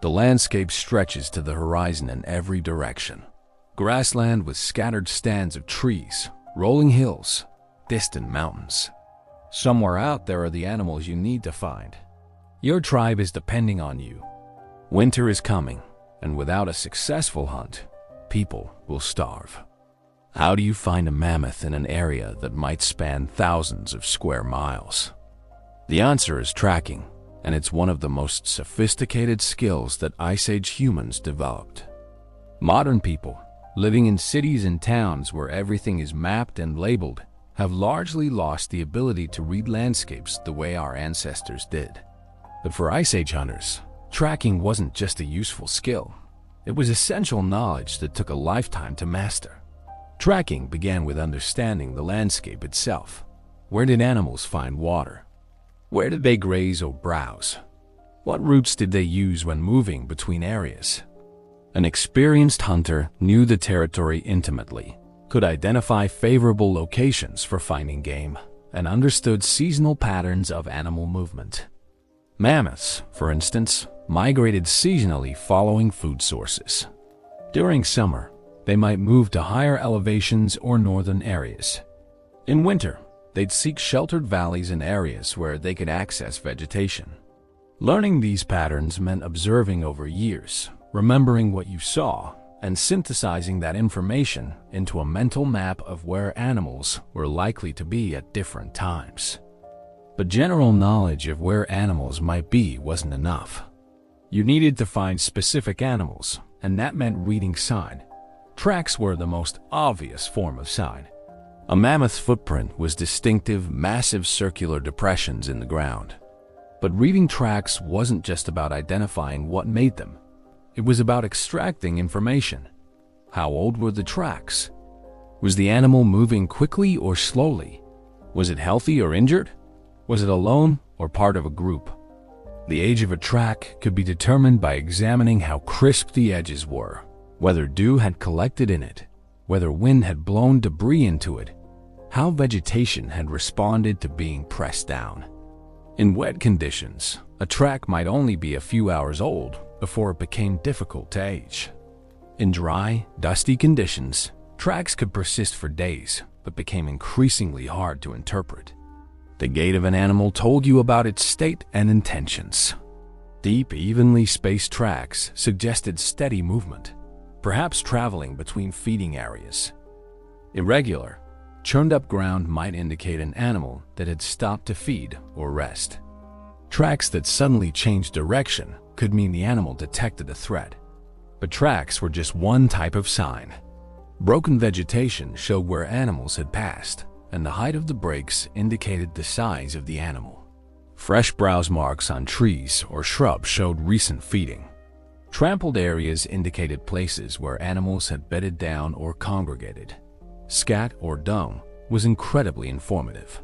The landscape stretches to the horizon in every direction. Grassland with scattered stands of trees, rolling hills, distant mountains. Somewhere out there are the animals you need to find. Your tribe is depending on you. Winter is coming, and without a successful hunt, people will starve. How do you find a mammoth in an area that might span thousands of square miles? The answer is tracking, and it's one of the most sophisticated skills that Ice Age humans developed. Modern people, living in cities and towns where everything is mapped and labeled, have largely lost the ability to read landscapes the way our ancestors did. But for Ice Age hunters, tracking wasn't just a useful skill. It was essential knowledge that took a lifetime to master. Tracking began with understanding the landscape itself. Where did animals find water? Where did they graze or browse? What routes did they use when moving between areas? An experienced hunter knew the territory intimately, could identify favorable locations for finding game, and understood seasonal patterns of animal movement. Mammoths, for instance, migrated seasonally following food sources. During summer, they might move to higher elevations or northern areas. In winter, they'd seek sheltered valleys and areas where they could access vegetation. Learning these patterns meant observing over years, remembering what you saw, and synthesizing that information into a mental map of where animals were likely to be at different times. But general knowledge of where animals might be wasn't enough. You needed to find specific animals, and that meant reading sign. Tracks were the most obvious form of sign. A mammoth's footprint was distinctive, massive circular depressions in the ground. But reading tracks wasn't just about identifying what made them. It was about extracting information. How old were the tracks? Was the animal moving quickly or slowly? Was it healthy or injured? Was it alone or part of a group? The age of a track could be determined by examining how crisp the edges were, whether dew had collected in it, whether wind had blown debris into it, how vegetation had responded to being pressed down. In wet conditions, a track might only be a few hours old before it became difficult to age. In dry, dusty conditions, tracks could persist for days but became increasingly hard to interpret. The gait of an animal told you about its state and intentions. Deep, evenly spaced tracks suggested steady movement, perhaps traveling between feeding areas. Irregular, churned-up ground might indicate an animal that had stopped to feed or rest. Tracks that suddenly changed direction could mean the animal detected a threat. But tracks were just one type of sign. Broken vegetation showed where animals had passed, and the height of the breaks indicated the size of the animal. Fresh browse marks on trees or shrubs showed recent feeding. Trampled areas indicated places where animals had bedded down or congregated. Scat or dung was incredibly informative.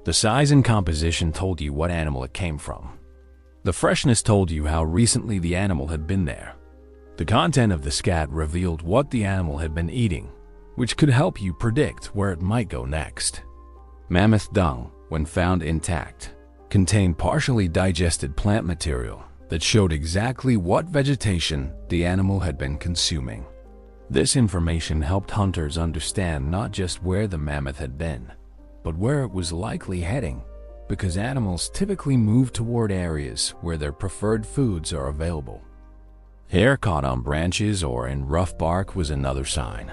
The size and composition told you what animal it came from. The freshness told you how recently the animal had been there. The content of the scat revealed what the animal had been eating, which could help you predict where it might go next. Mammoth dung, when found intact, contained partially digested plant material that showed exactly what vegetation the animal had been consuming. This information helped hunters understand not just where the mammoth had been, but where it was likely heading, because animals typically move toward areas where their preferred foods are available. Hair caught on branches or in rough bark was another sign.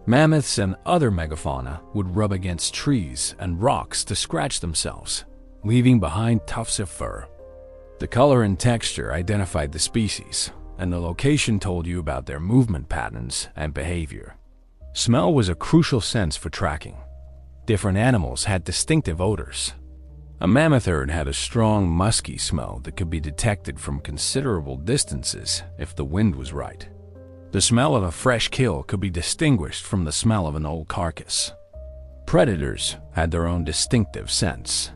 Mammoths and other megafauna would rub against trees and rocks to scratch themselves, leaving behind tufts of fur. The color and texture identified the species, and the location told you about their movement patterns and behavior. Smell was a crucial sense for tracking. Different animals had distinctive odors. A mammoth herd had a strong, musky smell that could be detected from considerable distances if the wind was right. The smell of a fresh kill could be distinguished from the smell of an old carcass. Predators had their own distinctive scents.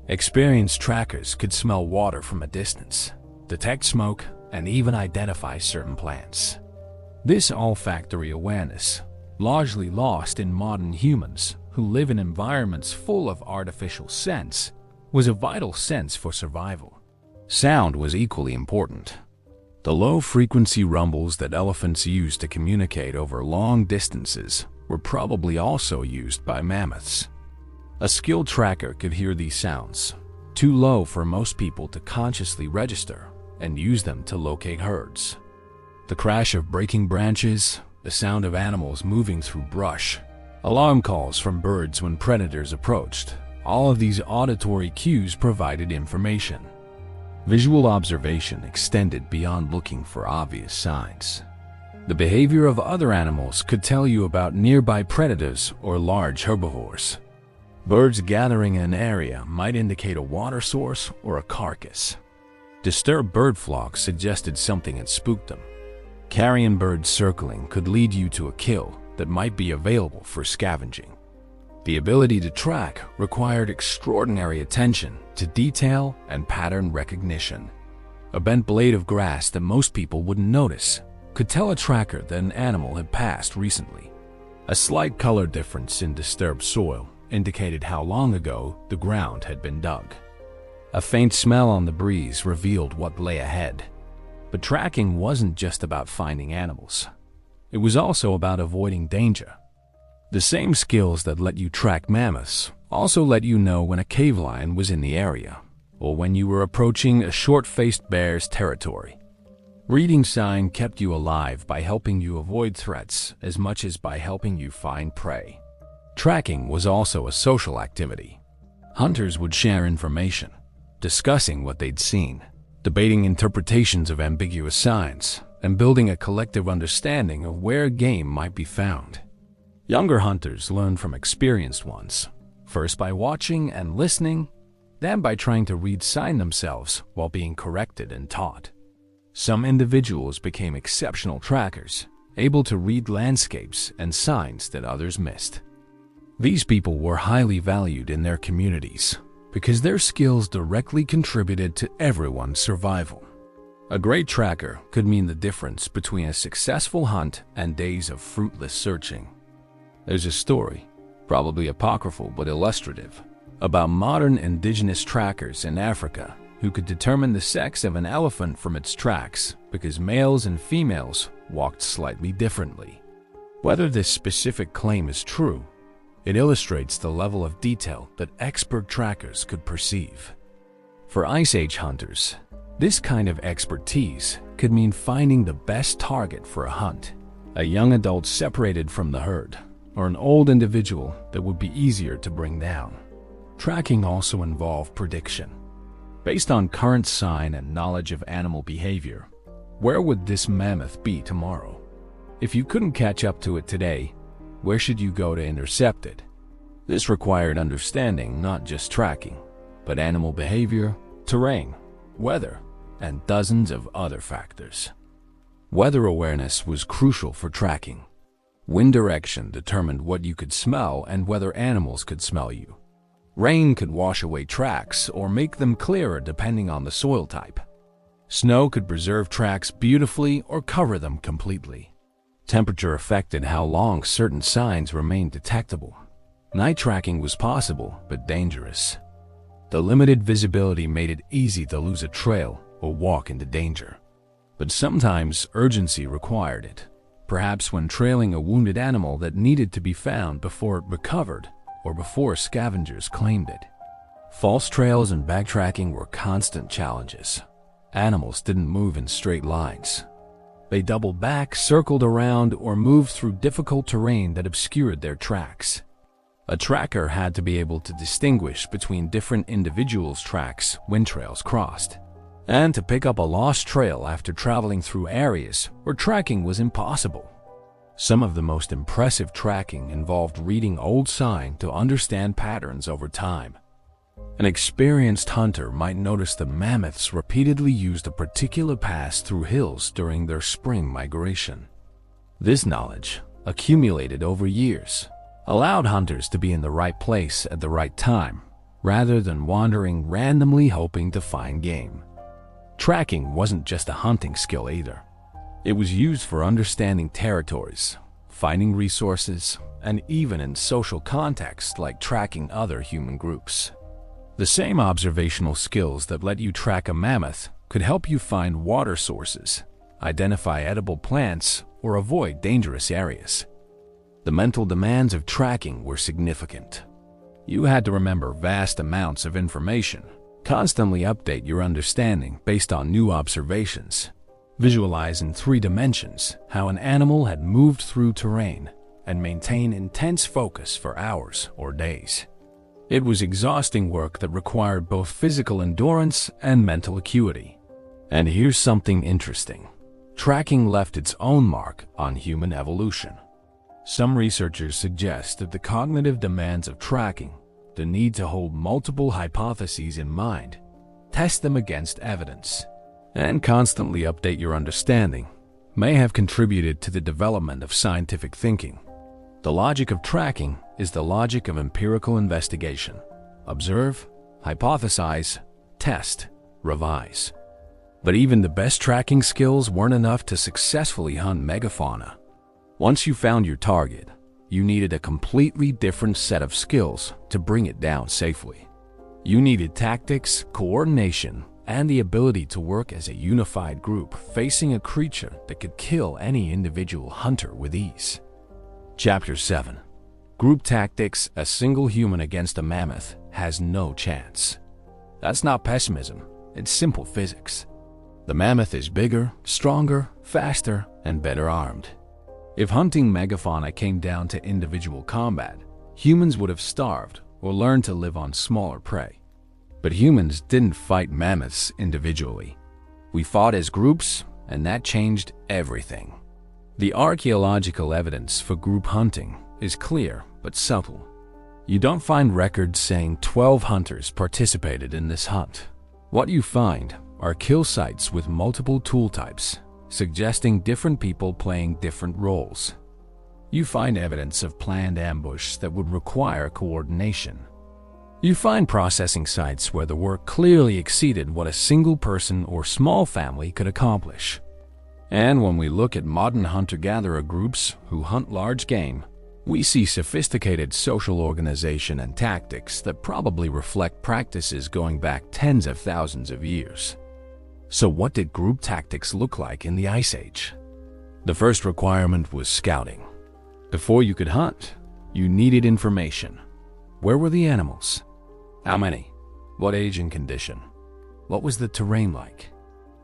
Experienced trackers could smell water from a distance, detect smoke, and even identify certain plants. This olfactory awareness, largely lost in modern humans who live in environments full of artificial scents, was a vital sense for survival. Sound was equally important. The low-frequency rumbles that elephants used to communicate over long distances were probably also used by mammoths. A skilled tracker could hear these sounds, too low for most people to consciously register, and use them to locate herds. The crash of breaking branches, the sound of animals moving through brush, alarm calls from birds when predators approached, all of these auditory cues provided information. Visual observation extended beyond looking for obvious signs. The behavior of other animals could tell you about nearby predators or large herbivores. Birds gathering in an area might indicate a water source or a carcass. Disturbed bird flocks suggested something had spooked them. Carrion birds circling could lead you to a kill that might be available for scavenging. The ability to track required extraordinary attention to detail and pattern recognition. A bent blade of grass that most people wouldn't notice could tell a tracker that an animal had passed recently. A slight color difference in disturbed soil indicated how long ago the ground had been dug. A faint smell on the breeze revealed what lay ahead. But tracking wasn't just about finding animals. It was also about avoiding danger. The same skills that let you track mammoths also let you know when a cave lion was in the area, or when you were approaching a short-faced bear's territory. Reading sign kept you alive by helping you avoid threats as much as by helping you find prey. Tracking was also a social activity. Hunters would share information, discussing what they'd seen, debating interpretations of ambiguous signs, and building a collective understanding of where game might be found. Younger hunters learned from experienced ones, first by watching and listening, then by trying to read sign themselves while being corrected and taught. Some individuals became exceptional trackers, able to read landscapes and signs that others missed. These people were highly valued in their communities because their skills directly contributed to everyone's survival. A great tracker could mean the difference between a successful hunt and days of fruitless searching. There's a story, probably apocryphal but illustrative, about modern indigenous trackers in Africa who could determine the sex of an elephant from its tracks because males and females walked slightly differently. Whether this specific claim is true, it illustrates the level of detail that expert trackers could perceive. For Ice Age hunters, this kind of expertise could mean finding the best target for a hunt, a young adult separated from the herd, or an old individual that would be easier to bring down. Tracking also involved prediction. Based on current sign and knowledge of animal behavior, where would this mammoth be tomorrow? If you couldn't catch up to it today, where should you go to intercept it? This required understanding not just tracking, but animal behavior, terrain, weather, and dozens of other factors. Weather awareness was crucial for tracking. Wind direction determined what you could smell and whether animals could smell you. Rain could wash away tracks or make them clearer depending on the soil type. Snow could preserve tracks beautifully or cover them completely. Temperature affected how long certain signs remained detectable. Night tracking was possible but dangerous. The limited visibility made it easy to lose a trail or walk into danger. But sometimes urgency required it, perhaps when trailing a wounded animal that needed to be found before it recovered or before scavengers claimed it. False trails and backtracking were constant challenges. Animals didn't move in straight lines. They doubled back, circled around, or moved through difficult terrain that obscured their tracks. A tracker had to be able to distinguish between different individuals' tracks when trails crossed, and to pick up a lost trail after traveling through areas where tracking was impossible. Some of the most impressive tracking involved reading old signs to understand patterns over time. An experienced hunter might notice the mammoths repeatedly used a particular pass through hills during their spring migration. This knowledge, accumulated over years, allowed hunters to be in the right place at the right time, rather than wandering randomly hoping to find game. Tracking wasn't just a hunting skill either. It was used for understanding territories, finding resources, and even in social contexts like tracking other human groups. The same observational skills that let you track a mammoth could help you find water sources, identify edible plants, or avoid dangerous areas. The mental demands of tracking were significant. You had to remember vast amounts of information, constantly update your understanding based on new observations, visualize in 3 dimensions how an animal had moved through terrain, and maintain intense focus for hours or days. It was exhausting work that required both physical endurance and mental acuity. And here's something interesting. Tracking left its own mark on human evolution. Some researchers suggest that the cognitive demands of tracking, the need to hold multiple hypotheses in mind, test them against evidence, and constantly update your understanding, may have contributed to the development of scientific thinking. The logic of tracking is the logic of empirical investigation. Observe, hypothesize, test, revise. But even the best tracking skills weren't enough to successfully hunt megafauna. Once you found your target, you needed a completely different set of skills to bring it down safely. You needed tactics, coordination, and the ability to work as a unified group facing a creature that could kill any individual hunter with ease. Chapter 7. Group Tactics. A single human against a mammoth has no chance. That's not pessimism, it's simple physics. The mammoth is bigger, stronger, faster, and better armed. If hunting megafauna came down to individual combat, humans would have starved or learned to live on smaller prey. But humans didn't fight mammoths individually. We fought as groups, and that changed everything. The archaeological evidence for group hunting is clear but subtle. You don't find records saying 12 hunters participated in this hunt. What you find are kill sites with multiple tool types, suggesting different people playing different roles. You find evidence of planned ambush that would require coordination. You find processing sites where the work clearly exceeded what a single person or small family could accomplish. And when we look at modern hunter-gatherer groups who hunt large game, we see sophisticated social organization and tactics that probably reflect practices going back tens of thousands of years. So what did group tactics look like in the Ice Age? The first requirement was scouting. Before you could hunt, you needed information. Where were the animals? How many? What age and condition? What was the terrain like?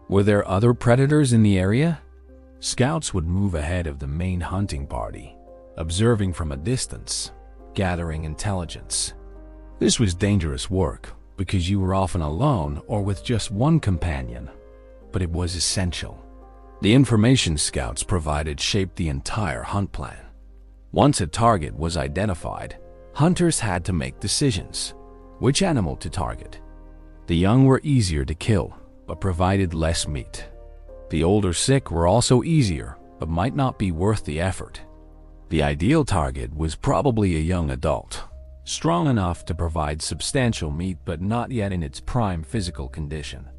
Were there other predators in the area? Scouts would move ahead of the main hunting party, observing from a distance, gathering intelligence. This was dangerous work because you were often alone or with just one companion, but it was essential. The information scouts provided shaped the entire hunt plan. Once a target was identified, hunters had to make decisions. Which animal to target? The young were easier to kill, but provided less meat. The old or sick were also easier, but might not be worth the effort. The ideal target was probably a young adult, strong enough to provide substantial meat but not yet in its prime physical condition.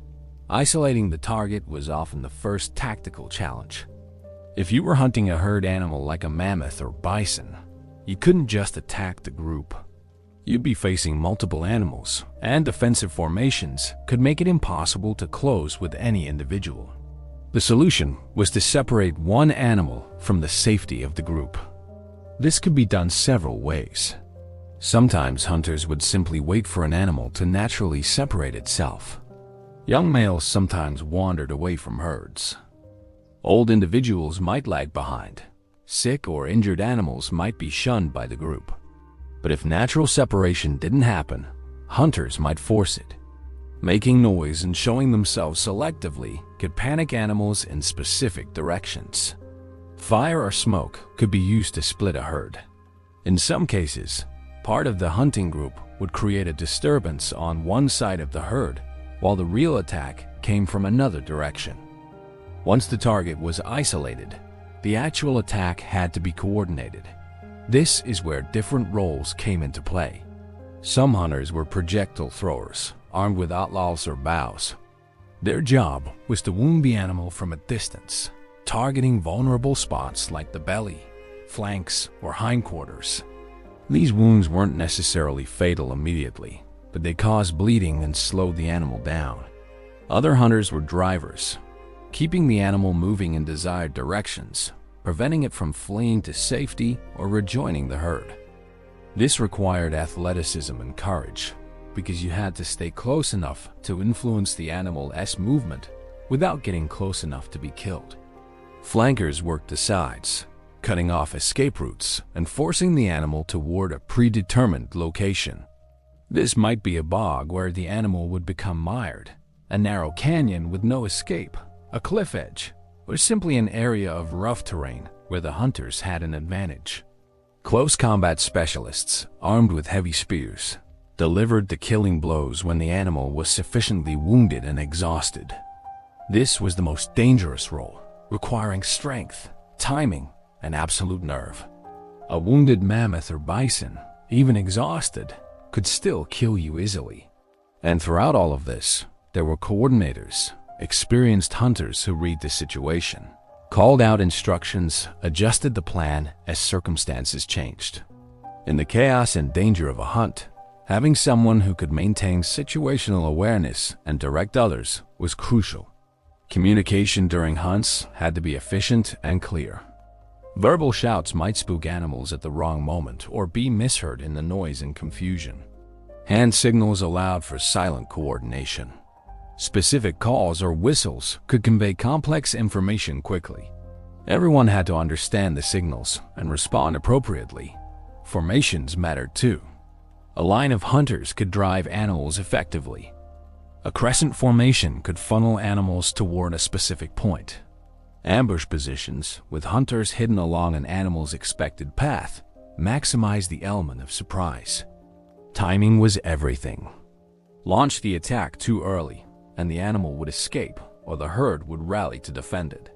Isolating the target was often the first tactical challenge. If you were hunting a herd animal like a mammoth or bison, you couldn't just attack the group. You'd be facing multiple animals, and defensive formations could make it impossible to close with any individual. The solution was to separate one animal from the safety of the group. This could be done several ways. Sometimes hunters would simply wait for an animal to naturally separate itself. Young males sometimes wandered away from herds. Old individuals might lag behind. Sick or injured animals might be shunned by the group. But if natural separation didn't happen, hunters might force it. Making noise and showing themselves selectively could panic animals in specific directions. Fire or smoke could be used to split a herd. In some cases, part of the hunting group would create a disturbance on one side of the herd, while the real attack came from another direction. Once the target was isolated, the actual attack had to be coordinated. This is where different roles came into play. Some hunters were projectile throwers, armed with atlas or bows. Their job was to wound the animal from a distance, targeting vulnerable spots like the belly, flanks, or hindquarters. These wounds weren't necessarily fatal immediately, but they caused bleeding and slowed the animal down. Other hunters were drivers, keeping the animal moving in desired directions, preventing it from fleeing to safety or rejoining the herd. This required athleticism and courage, because you had to stay close enough to influence the animal's movement without getting close enough to be killed. Flankers worked the sides, cutting off escape routes and forcing the animal toward a predetermined location. This might be a bog where the animal would become mired, a narrow canyon with no escape, a cliff edge, or simply an area of rough terrain where the hunters had an advantage. Close combat specialists, armed with heavy spears, delivered the killing blows when the animal was sufficiently wounded and exhausted. This was the most dangerous role, requiring strength, timing, and absolute nerve. A wounded mammoth or bison, even exhausted, could still kill you easily. And throughout all of this, there were coordinators, experienced hunters who read the situation, called out instructions, adjusted the plan as circumstances changed. In the chaos and danger of a hunt, having someone who could maintain situational awareness and direct others was crucial. Communication during hunts had to be efficient and clear. Verbal shouts might spook animals at the wrong moment or be misheard in the noise and confusion. Hand signals allowed for silent coordination. Specific calls or whistles could convey complex information quickly. Everyone had to understand the signals and respond appropriately. Formations mattered too. A line of hunters could drive animals effectively. A crescent formation could funnel animals toward a specific point. Ambush positions, with hunters hidden along an animal's expected path, maximized the element of surprise. Timing was everything. Launch the attack too early, and the animal would escape, or the herd would rally to defend it.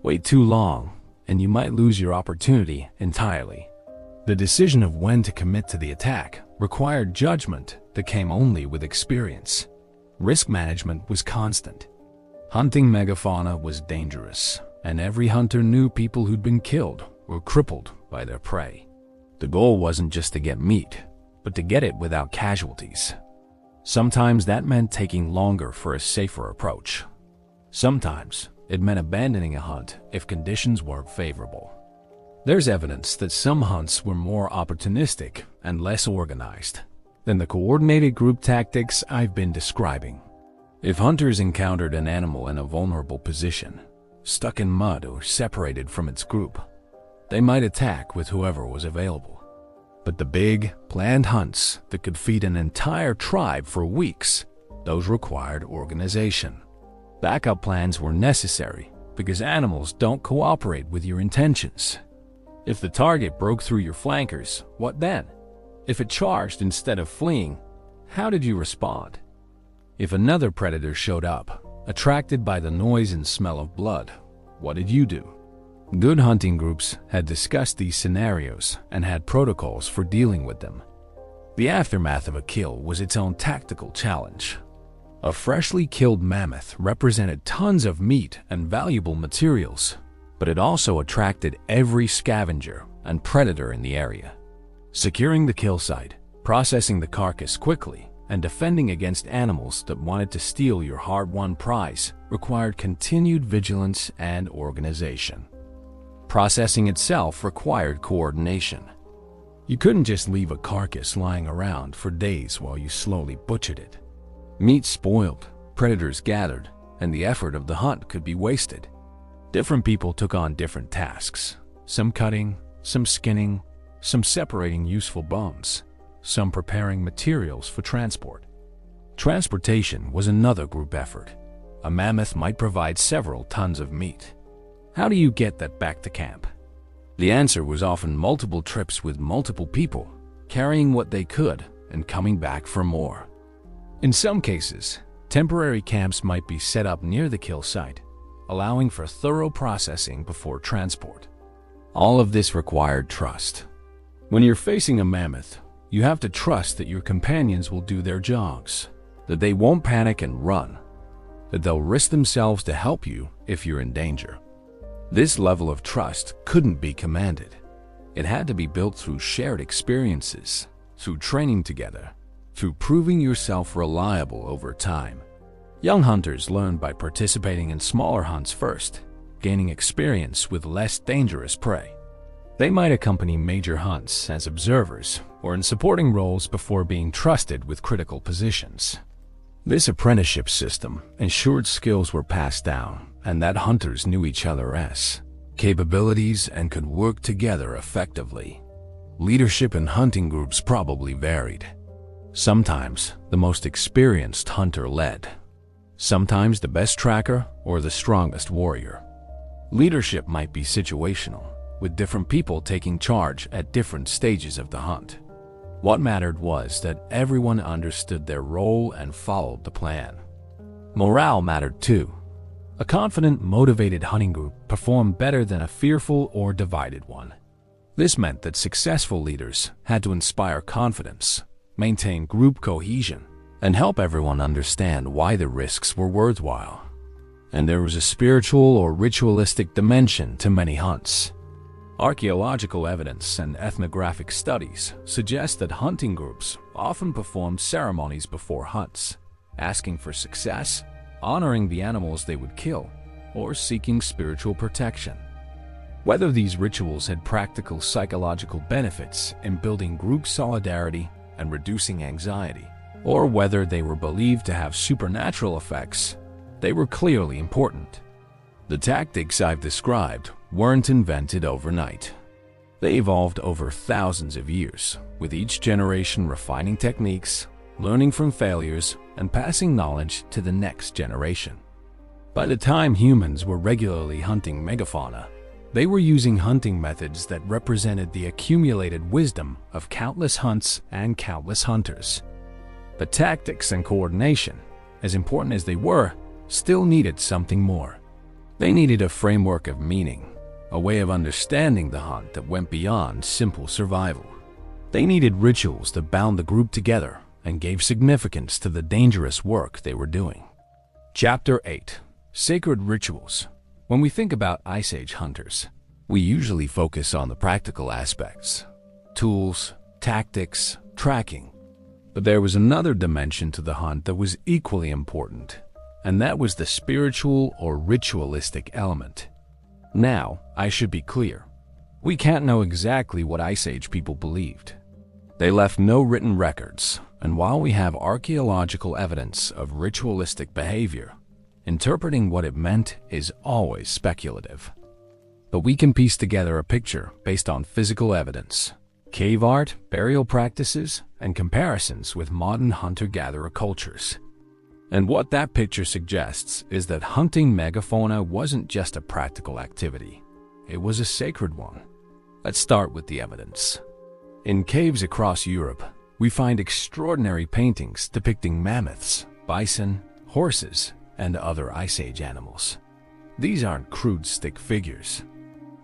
Wait too long, and you might lose your opportunity entirely. The decision of when to commit to the attack required judgment that came only with experience. Risk management was constant. Hunting megafauna was dangerous, and every hunter knew people who'd been killed or crippled by their prey. The goal wasn't just to get meat, but to get it without casualties. Sometimes that meant taking longer for a safer approach. Sometimes it meant abandoning a hunt if conditions weren't favorable. There's evidence that some hunts were more opportunistic and less organized than the coordinated group tactics I've been describing. If hunters encountered an animal in a vulnerable position, stuck in mud or separated from its group, they might attack with whoever was available. But the big, planned hunts that could feed an entire tribe for weeks, those required organization. Backup plans were necessary because animals don't cooperate with your intentions. If the target broke through your flankers, what then? If it charged instead of fleeing, how did you respond? If another predator showed up, attracted by the noise and smell of blood, what did you do? Good hunting groups had discussed these scenarios and had protocols for dealing with them. The aftermath of a kill was its own tactical challenge. A freshly killed mammoth represented tons of meat and valuable materials, but it also attracted every scavenger and predator in the area. Securing the kill site Processing the carcass quickly and defending against animals that wanted to steal your hard-won prize required continued vigilance and organization. Processing itself required coordination. You couldn't just leave a carcass lying around for days while you slowly butchered it. Meat spoiled, predators gathered, and the effort of the hunt could be wasted. Different people took on different tasks, some cutting, some skinning, some separating useful bones, some preparing materials for transport. Transportation was another group effort. A mammoth might provide several tons of meat. How do you get that back to camp? The answer was often multiple trips with multiple people, carrying what they could and coming back for more. In some cases, temporary camps might be set up near the kill site, allowing for thorough processing before transport. All of this required trust. When you're facing a mammoth, you have to trust that your companions will do their jobs, that they won't panic and run, that they'll risk themselves to help you if you're in danger. This level of trust couldn't be commanded. It had to be built through shared experiences, through training together, through proving yourself reliable over time. Young hunters learned by participating in smaller hunts first, gaining experience with less dangerous prey. They might accompany major hunts as observers or in supporting roles before being trusted with critical positions. This apprenticeship system ensured skills were passed down and that hunters knew each other's capabilities and could work together effectively. Leadership in hunting groups probably varied. Sometimes the most experienced hunter led. Sometimes the best tracker or the strongest warrior. Leadership might be situational, with different people taking charge at different stages of the hunt. What mattered was that everyone understood their role and followed the plan. Morale mattered too. A confident, motivated hunting group performed better than a fearful or divided one. This meant that successful leaders had to inspire confidence, maintain group cohesion, and help everyone understand why the risks were worthwhile. And there was a spiritual or ritualistic dimension to many hunts. Archaeological evidence and ethnographic studies suggest that hunting groups often performed ceremonies before hunts, asking for success, honoring the animals they would kill, or seeking spiritual protection. Whether these rituals had practical psychological benefits in building group solidarity and reducing anxiety, or whether they were believed to have supernatural effects, they were clearly important. The tactics I've described weren't invented overnight. They evolved over thousands of years, with each generation refining techniques, learning from failures, and passing knowledge to the next generation. By the time humans were regularly hunting megafauna, they were using hunting methods that represented the accumulated wisdom of countless hunts and countless hunters. The tactics and coordination, as important as they were, still needed something more. They needed a framework of meaning, a way of understanding the hunt that went beyond simple survival. They needed rituals that bound the group together and gave significance to the dangerous work they were doing. Chapter 8. Sacred Rituals. When we think about Ice Age hunters, we usually focus on the practical aspects: tools, tactics, tracking. But there was another dimension to the hunt that was equally important, and that was the spiritual or ritualistic element. Now, I should be clear. We can't know exactly what Ice Age people believed. They left no written records, and while we have archaeological evidence of ritualistic behavior, interpreting what it meant is always speculative. But we can piece together a picture based on physical evidence, cave art, burial practices, and comparisons with modern hunter-gatherer cultures. And what that picture suggests is that hunting megafauna wasn't just a practical activity. It was a sacred one. Let's start with the evidence. In caves across Europe, we find extraordinary paintings depicting mammoths, bison, horses, and other Ice Age animals. These aren't crude stick figures.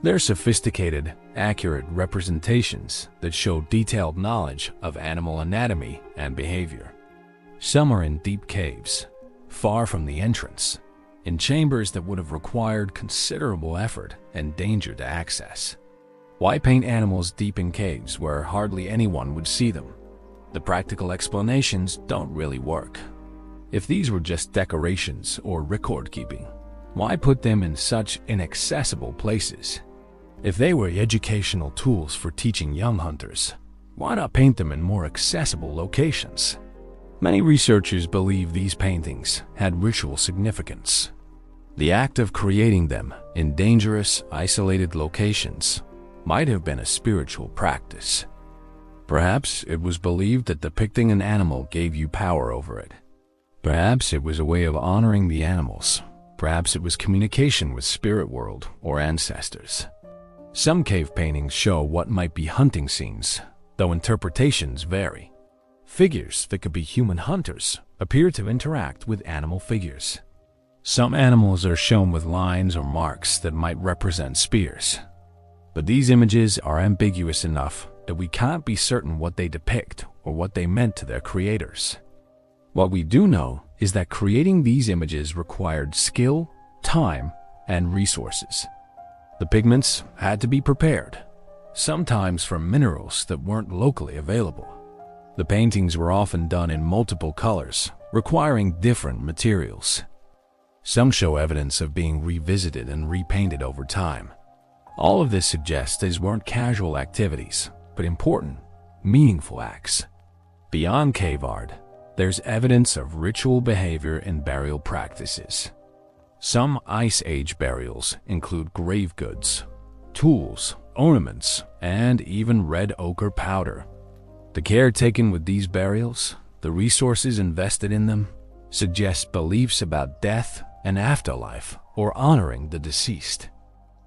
They're sophisticated, accurate representations that show detailed knowledge of animal anatomy and behavior. Some are in deep caves, far from the entrance, in chambers that would have required considerable effort and danger to access. Why paint animals deep in caves where hardly anyone would see them? the practical explanations don't really work. If these were just decorations or record keeping, why put them in such inaccessible places? If they were educational tools for teaching young hunters, why not paint them in more accessible locations? Many researchers believe these paintings had ritual significance. The act of creating them in dangerous, isolated locations might have been a spiritual practice. Perhaps it was believed that depicting an animal gave you power over it. Perhaps it was a way of honoring the animals. Perhaps it was communication with spirit world or ancestors. Some cave paintings show what might be hunting scenes, though interpretations vary. Figures that could be human hunters appear to interact with animal figures. Some animals are shown with lines or marks that might represent spears. But these images are ambiguous enough that we can't be certain what they depict or what they meant to their creators. What we do know is that creating these images required skill, time, and resources. The pigments had to be prepared, sometimes from minerals that weren't locally available. The paintings were often done in multiple colors, requiring different materials. Some show evidence of being revisited and repainted over time. All of this suggests these weren't casual activities, but important, meaningful acts. Beyond cave art, there's evidence of ritual behavior in burial practices. Some Ice Age burials include grave goods, tools, ornaments, and even red ochre powder. The care taken with these burials, the resources invested in them, suggest beliefs about death and afterlife or honoring the deceased.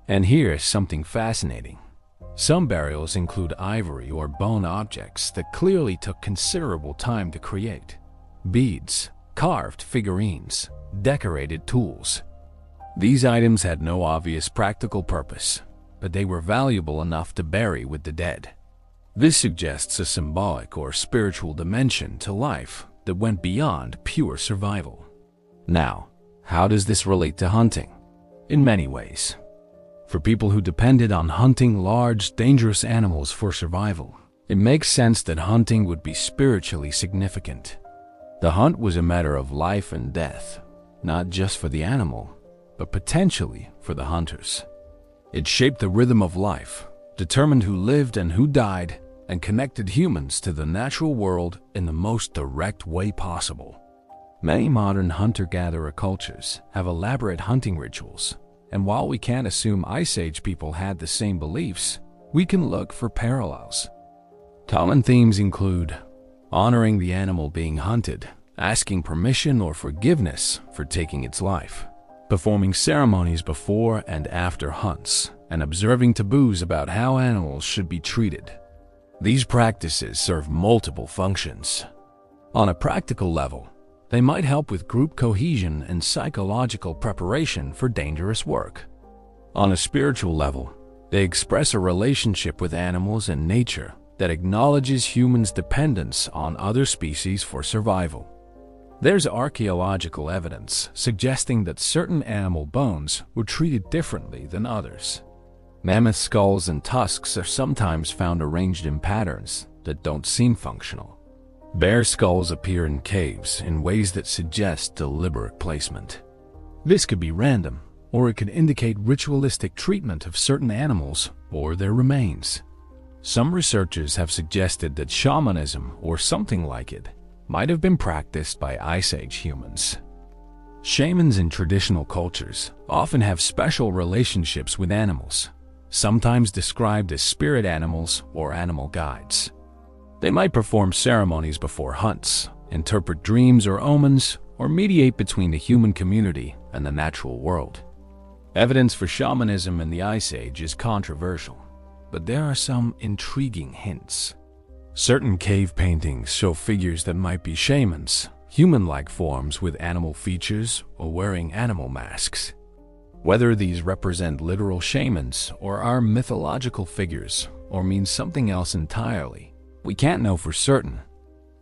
And here's something fascinating. Some burials include ivory or bone objects that clearly took considerable time to create. Beads, carved figurines, decorated tools. These items had no obvious practical purpose, but they were valuable enough to bury with the dead. This suggests a symbolic or spiritual dimension to life that went beyond pure survival. Now, how does this relate to hunting? In many ways. For people who depended on hunting large, dangerous animals for survival, it makes sense that hunting would be spiritually significant. The hunt was a matter of life and death, not just for the animal, but potentially for the hunters. It shaped the rhythm of life, determined who lived and who died, and connected humans to the natural world in the most direct way possible. Many modern hunter-gatherer cultures have elaborate hunting rituals, and while we can't assume Ice Age people had the same beliefs, we can look for parallels. Common themes include honoring the animal being hunted, asking permission or forgiveness for taking its life, performing ceremonies before and after hunts, and observing taboos about how animals should be treated. These practices serve multiple functions. On a practical level, they might help with group cohesion and psychological preparation for dangerous work. On a spiritual level, they express a relationship with animals and nature that acknowledges humans' dependence on other species for survival. There's archaeological evidence suggesting that certain animal bones were treated differently than others. Mammoth skulls and tusks are sometimes found arranged in patterns that don't seem functional. Bear skulls appear in caves in ways that suggest deliberate placement. This could be random, or it could indicate ritualistic treatment of certain animals or their remains. Some researchers have suggested that shamanism, or something like it, might have been practiced by Ice Age humans. Shamans in traditional cultures often have special relationships with animals, sometimes described as spirit animals or animal guides. They might perform ceremonies before hunts, interpret dreams or omens, or mediate between the human community and the natural world. Evidence for shamanism in the Ice Age is controversial, but there are some intriguing hints. Certain cave paintings show figures that might be shamans, human-like forms with animal features or wearing animal masks. Whether these represent literal shamans or are mythological figures or mean something else entirely, we can't know for certain.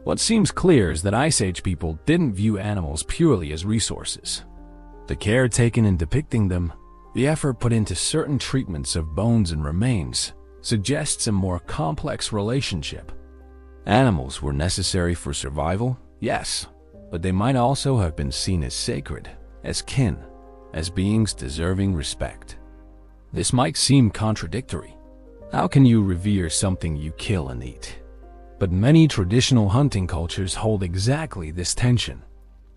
What seems clear is that Ice Age people didn't view animals purely as resources. The care taken in depicting them, the effort put into certain treatments of bones and remains, suggests a more complex relationship. Animals were necessary for survival, yes, but they might also have been seen as sacred, as kin, as beings deserving respect. This might seem contradictory. How can you revere something you kill and eat? But many traditional hunting cultures hold exactly this tension.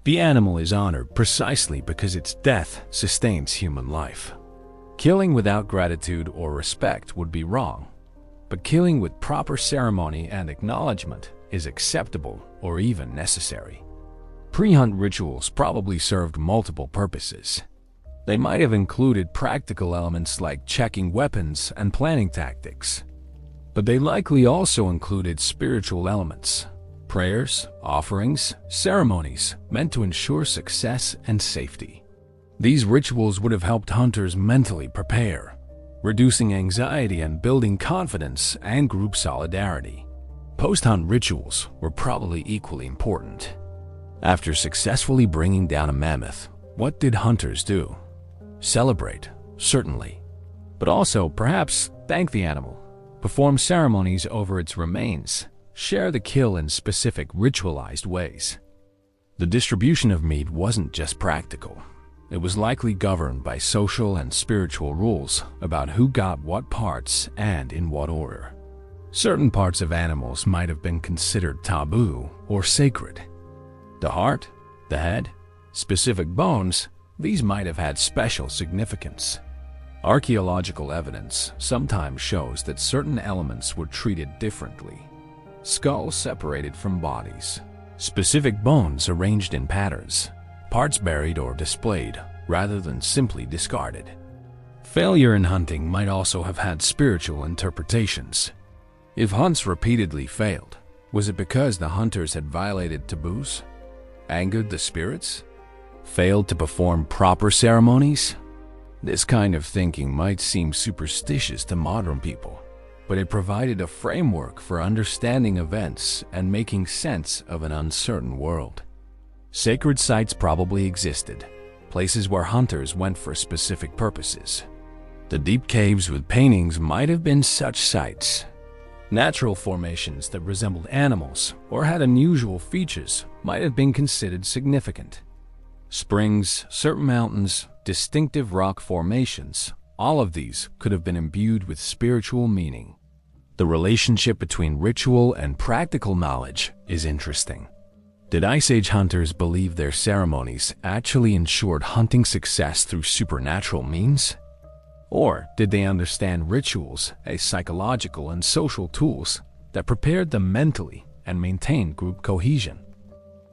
The animal is honored precisely because its death sustains human life. Killing without gratitude or respect would be wrong, but killing with proper ceremony and acknowledgement is acceptable or even necessary. Pre-hunt rituals probably served multiple purposes. They might have included practical elements like checking weapons and planning tactics, but they likely also included spiritual elements, prayers, offerings, ceremonies meant to ensure success and safety. These rituals would have helped hunters mentally prepare, reducing anxiety and building confidence and group solidarity. Post-hunt rituals were probably equally important. After successfully bringing down a mammoth, what did hunters do? Celebrate, certainly, but also perhaps thank the animal, perform ceremonies over its remains, share the kill in specific ritualized ways. The distribution of meat wasn't just practical. It was likely governed by social and spiritual rules about who got what parts and in what order. Certain parts of animals might have been considered taboo or sacred. The heart, the head, specific bones, these might have had special significance. Archaeological evidence sometimes shows that certain elements were treated differently. Skulls separated from bodies, specific bones arranged in patterns, parts buried or displayed rather than simply discarded. Failure in hunting might also have had spiritual interpretations. If hunts repeatedly failed, was it because the hunters had violated taboos, angered the spirits, failed to perform proper ceremonies? This kind of thinking might seem superstitious to modern people, but it provided a framework for understanding events and making sense of an uncertain world. Sacred sites probably existed, places where hunters went for specific purposes. The deep caves with paintings might have been such sites. Natural formations that resembled animals or had unusual features might have been considered significant. Springs, certain mountains, distinctive rock formations, all of these could have been imbued with spiritual meaning. The relationship between ritual and practical knowledge is interesting. Did Ice Age hunters believe their ceremonies actually ensured hunting success through supernatural means? Or did they understand rituals as psychological and social tools that prepared them mentally and maintained group cohesion?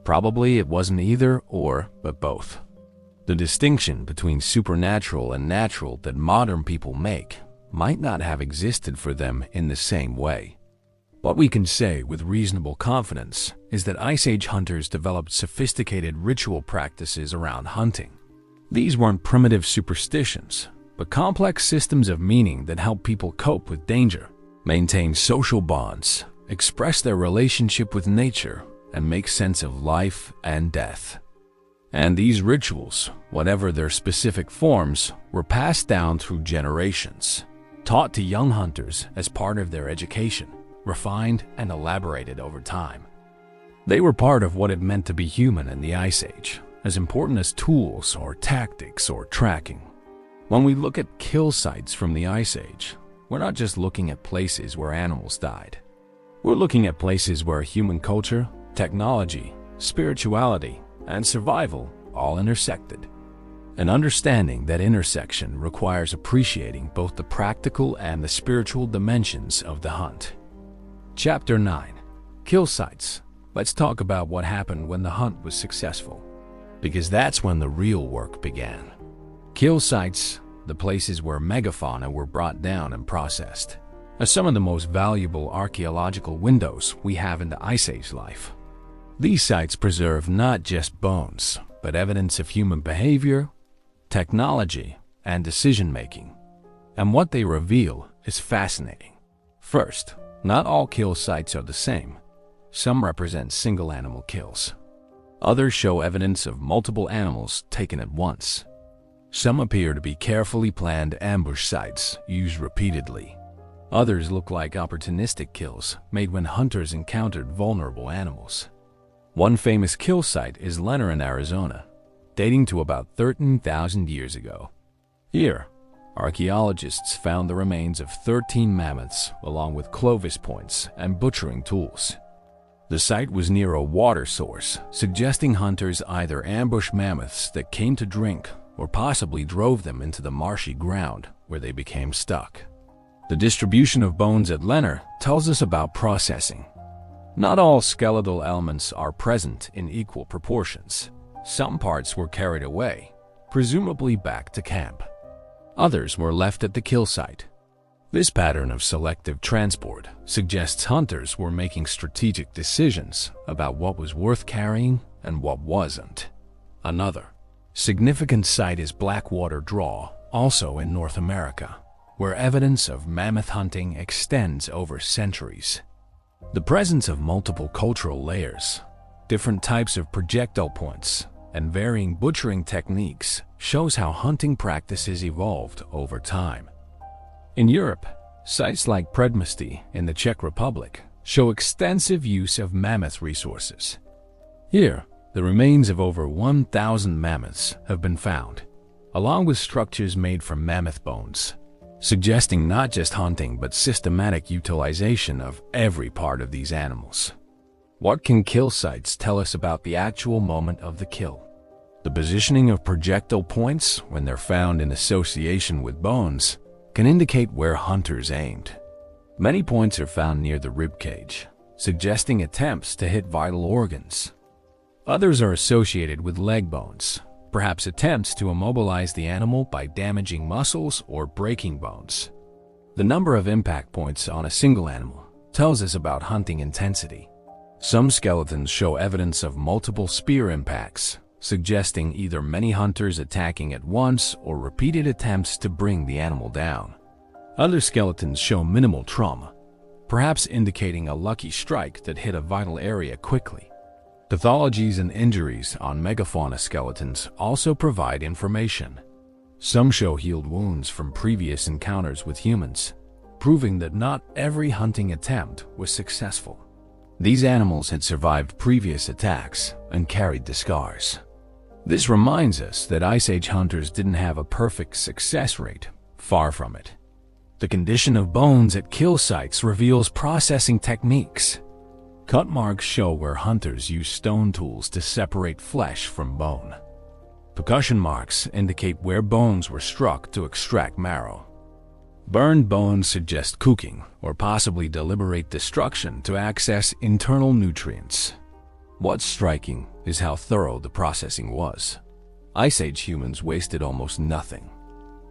Probably it wasn't either or, but both. The distinction between supernatural and natural that modern people make might not have existed for them in the same way. What we can say with reasonable confidence is that Ice Age hunters developed sophisticated ritual practices around hunting. These weren't primitive superstitions, but complex systems of meaning that help people cope with danger, maintain social bonds, express their relationship with nature, and make sense of life and death. And these rituals, whatever their specific forms, were passed down through generations, taught to young hunters as part of their education, refined and elaborated over time. They were part of what it meant to be human in the Ice Age, as important as tools or tactics or tracking. When we look at kill sites from the Ice Age, we're not just looking at places where animals died. We're looking at places where human culture, technology, spirituality, and survival all intersected. An understanding that intersection requires appreciating both the practical and the spiritual dimensions of the hunt. Chapter 9. Kill sites. Let's talk about what happened when the hunt was successful, because that's when the real work began. Kill sites, the places where megafauna were brought down and processed, are some of the most valuable archaeological windows we have into Ice Age life. These sites preserve not just bones, but evidence of human behavior, technology, and decision-making. And what they reveal is fascinating. First, not all kill sites are the same. Some represent single animal kills. Others show evidence of multiple animals taken at once. Some appear to be carefully planned ambush sites used repeatedly. Others look like opportunistic kills made when hunters encountered vulnerable animals. One famous kill site is Leonard in Arizona, dating to about 13,000 years ago. Here, archaeologists found the remains of 13 mammoths along with clovis points and butchering tools. The site was near a water source, suggesting hunters either ambushed mammoths that came to drink or possibly drove them into the marshy ground where they became stuck. The distribution of bones at Leonard tells us about processing. Not all skeletal elements are present in equal proportions. Some parts were carried away, presumably back to camp. Others were left at the kill site. This pattern of selective transport suggests hunters were making strategic decisions about what was worth carrying and what wasn't. Another significant site is Blackwater Draw, also in North America, where evidence of mammoth hunting extends over centuries. The presence of multiple cultural layers, different types of projectile points, and varying butchering techniques shows how hunting practices evolved over time. In Europe, sites like Předměstí in the Czech Republic show extensive use of mammoth resources. Here, the remains of over 1,000 mammoths have been found, along with structures made from mammoth bones, suggesting not just hunting but systematic utilization of every part of these animals. What can kill sites tell us about the actual moment of the kill? The positioning of projectile points, when they're found in association with bones, can indicate where hunters aimed. Many points are found near the rib cage, suggesting attempts to hit vital organs. Others are associated with leg bones, perhaps attempts to immobilize the animal by damaging muscles or breaking bones. The number of impact points on a single animal tells us about hunting intensity. Some skeletons show evidence of multiple spear impacts, suggesting either many hunters attacking at once or repeated attempts to bring the animal down. Other skeletons show minimal trauma, perhaps indicating a lucky strike that hit a vital area quickly. Pathologies and injuries on megafauna skeletons also provide information. Some show healed wounds from previous encounters with humans, proving that not every hunting attempt was successful. These animals had survived previous attacks and carried the scars. This reminds us that Ice Age hunters didn't have a perfect success rate, far from it. The condition of bones at kill sites reveals processing techniques. Cut marks show where hunters use stone tools to separate flesh from bone. Percussion marks indicate where bones were struck to extract marrow. Burned bones suggest cooking or possibly deliberate destruction to access internal nutrients. What's striking is how thorough the processing was. Ice Age humans wasted almost nothing.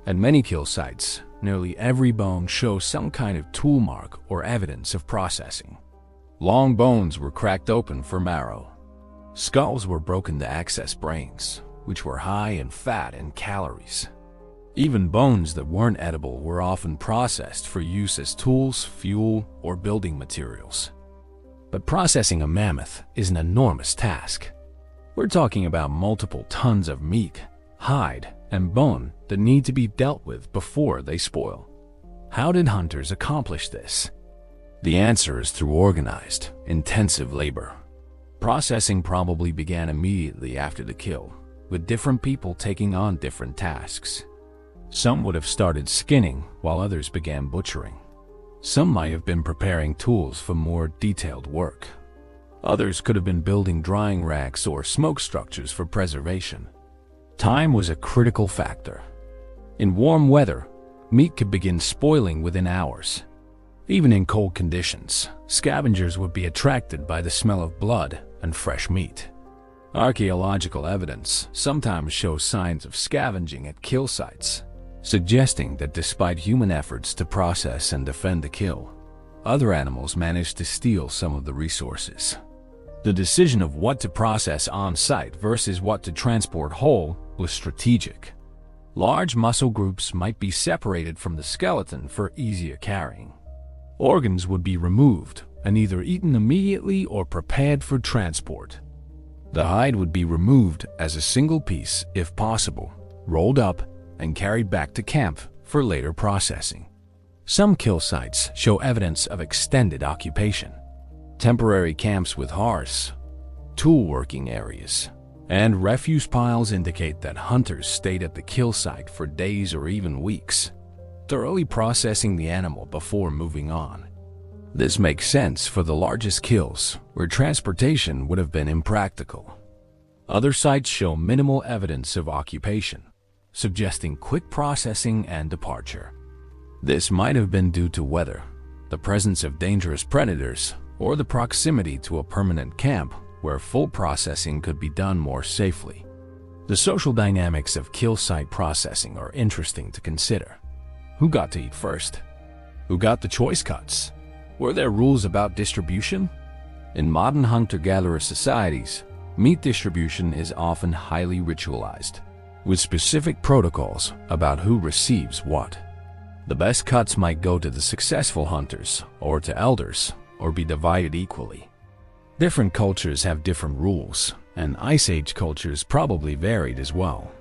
At many kill sites, nearly every bone shows some kind of tool mark or evidence of processing. Long bones were cracked open for marrow. Skulls were broken to access brains, which were high in fat and calories. Even bones that weren't edible were often processed for use as tools, fuel, or building materials. But processing a mammoth is an enormous task. We're talking about multiple tons of meat, hide, and bone that need to be dealt with before they spoil. How did hunters accomplish this? The answer is through organized, intensive labor. Processing probably began immediately after the kill, with different people taking on different tasks. Some would have started skinning while others began butchering. Some might have been preparing tools for more detailed work. Others could have been building drying racks or smoke structures for preservation. Time was a critical factor. In warm weather, meat could begin spoiling within hours. Even in cold conditions, scavengers would be attracted by the smell of blood and fresh meat. Archaeological evidence sometimes shows signs of scavenging at kill sites, suggesting that despite human efforts to process and defend the kill, other animals managed to steal some of the resources. The decision of what to process on-site versus what to transport whole was strategic. Large muscle groups might be separated from the skeleton for easier carrying. Organs would be removed and either eaten immediately or prepared for transport. The hide would be removed as a single piece if possible, rolled up, and carried back to camp for later processing. Some kill sites show evidence of extended occupation. Temporary camps with hearths, tool working areas, and refuse piles indicate that hunters stayed at the kill site for days or even weeks, thoroughly processing the animal before moving on. This makes sense for the largest kills, where transportation would have been impractical. Other sites show minimal evidence of occupation, suggesting quick processing and departure. This might have been due to weather, the presence of dangerous predators, or the proximity to a permanent camp where full processing could be done more safely. The social dynamics of kill site processing are interesting to consider. Who got to eat first? Who got the choice cuts? Were there rules about distribution? In modern hunter-gatherer societies, meat distribution is often highly ritualized, with specific protocols about who receives what. The best cuts might go to the successful hunters or to elders, or be divided equally. Different cultures have different rules, and Ice Age cultures probably varied as well.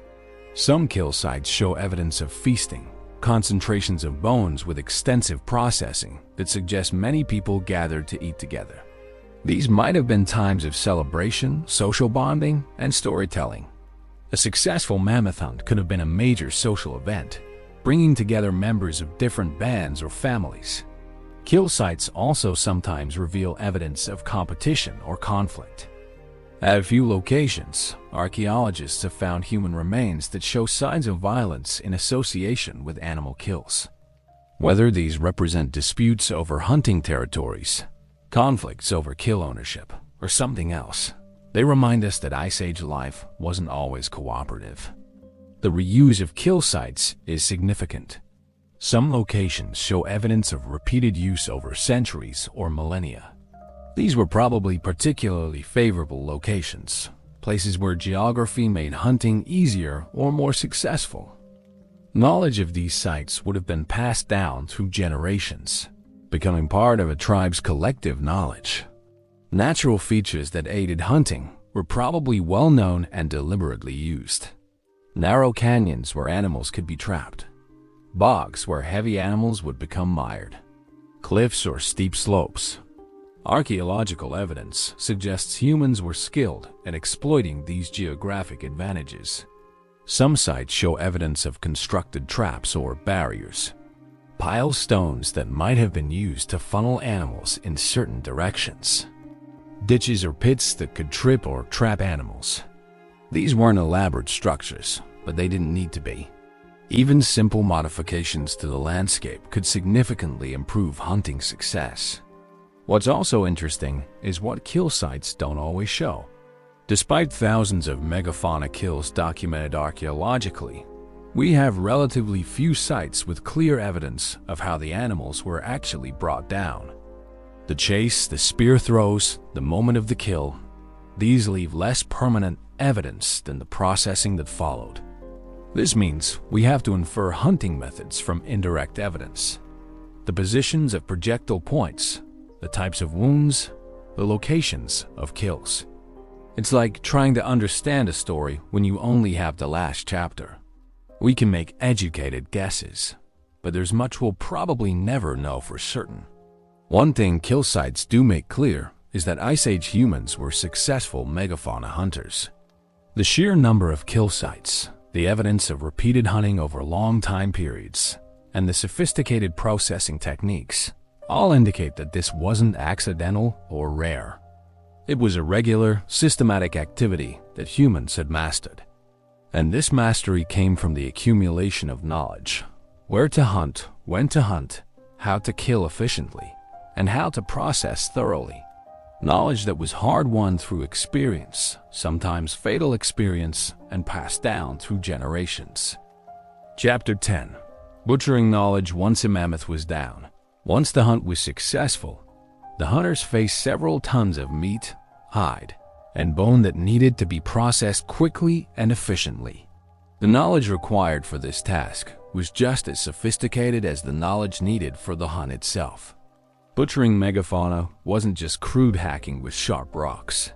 Some kill sites show evidence of feasting, concentrations of bones with extensive processing that suggest many people gathered to eat together. These might have been times of celebration, social bonding, and storytelling. A successful mammoth hunt could have been a major social event, bringing together members of different bands or families. Kill sites also sometimes reveal evidence of competition or conflict. At a few locations, archaeologists have found human remains that show signs of violence in association with animal kills. Whether these represent disputes over hunting territories, conflicts over kill ownership, or something else, they remind us that Ice Age life wasn't always cooperative. The reuse of kill sites is significant. Some locations show evidence of repeated use over centuries or millennia. These were probably particularly favorable locations, places where geography made hunting easier or more successful. Knowledge of these sites would have been passed down through generations, becoming part of a tribe's collective knowledge. Natural features that aided hunting were probably well known and deliberately used. Narrow canyons where animals could be trapped, bogs where heavy animals would become mired, cliffs or steep slopes. Archaeological evidence suggests humans were skilled at exploiting these geographic advantages. Some sites show evidence of constructed traps or barriers, pile stones that might have been used to funnel animals in certain directions, ditches or pits that could trip or trap animals. These weren't elaborate structures, but they didn't need to be. Even simple modifications to the landscape could significantly improve hunting success. What's also interesting is what kill sites don't always show. Despite thousands of megafauna kills documented archaeologically, we have relatively few sites with clear evidence of how the animals were actually brought down. The chase, the spear throws, the moment of the kill, these leave less permanent evidence than the processing that followed. This means we have to infer hunting methods from indirect evidence. The positions of projectile points, the types of wounds, the locations of kills. It's like trying to understand a story when you only have the last chapter. We can make educated guesses, but there's much we'll probably never know for certain. One thing kill sites do make clear is that Ice Age humans were successful megafauna hunters. The sheer number of kill sites, the evidence of repeated hunting over long time periods, and the sophisticated processing techniques all indicate that this wasn't accidental or rare. It was a regular, systematic activity that humans had mastered. And this mastery came from the accumulation of knowledge: where to hunt, when to hunt, how to kill efficiently, and how to process thoroughly. Knowledge that was hard-won through experience, sometimes fatal experience, and passed down through generations. Chapter 10. Butchering knowledge once a mammoth was down. Once the hunt was successful, the hunters faced several tons of meat, hide, and bone that needed to be processed quickly and efficiently. The knowledge required for this task was just as sophisticated as the knowledge needed for the hunt itself. Butchering megafauna wasn't just crude hacking with sharp rocks.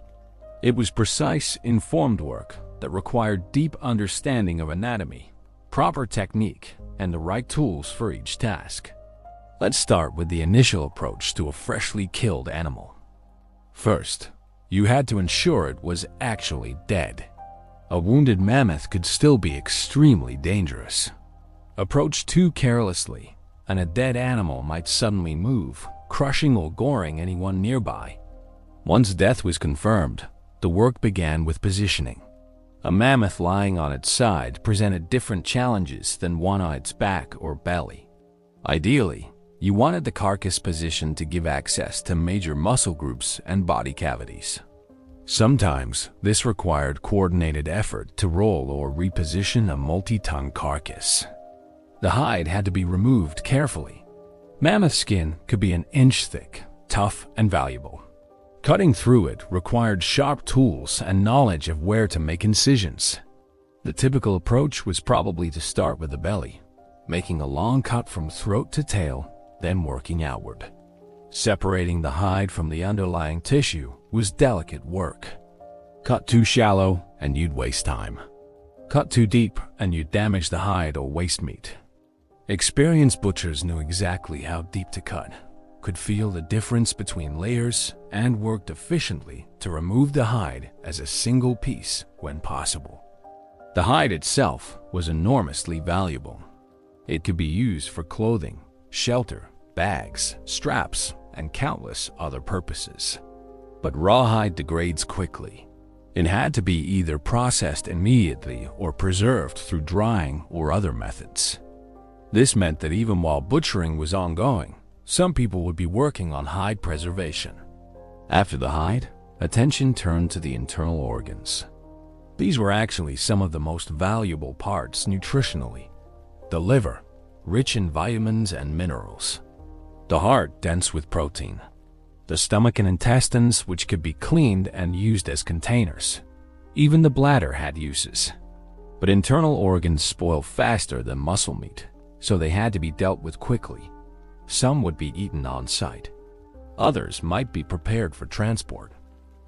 It was precise, informed work that required deep understanding of anatomy, proper technique, and the right tools for each task. Let's start with the initial approach to a freshly killed animal. First, you had to ensure it was actually dead. A wounded mammoth could still be extremely dangerous. Approach too carelessly, and a dead animal might suddenly move, crushing or goring anyone nearby. Once death was confirmed, the work began with positioning. A mammoth lying on its side presented different challenges than one on its back or belly. Ideally, you wanted the carcass position to give access to major muscle groups and body cavities. Sometimes, this required coordinated effort to roll or reposition a multi-ton carcass. The hide had to be removed carefully. Mammoth skin could be an inch thick, tough, and valuable. Cutting through it required sharp tools and knowledge of where to make incisions. The typical approach was probably to start with the belly, making a long cut from throat to tail, then working outward. Separating the hide from the underlying tissue was delicate work. Cut too shallow and you'd waste time. Cut too deep and you'd damage the hide or waste meat. Experienced butchers knew exactly how deep to cut, could feel the difference between layers, and worked efficiently to remove the hide as a single piece when possible. The hide itself was enormously valuable. It could be used for clothing, shelter, bags, straps, and countless other purposes. But rawhide degrades quickly. It had to be either processed immediately or preserved through drying or other methods. This meant that even while butchering was ongoing, some people would be working on hide preservation. After the hide, attention turned to the internal organs. These were actually some of the most valuable parts nutritionally. The liver, rich in vitamins and minerals. The heart, dense with protein. The stomach and intestines, which could be cleaned and used as containers. Even the bladder had uses. But internal organs spoil faster than muscle meat, so they had to be dealt with quickly. Some would be eaten on site. Others might be prepared for transport.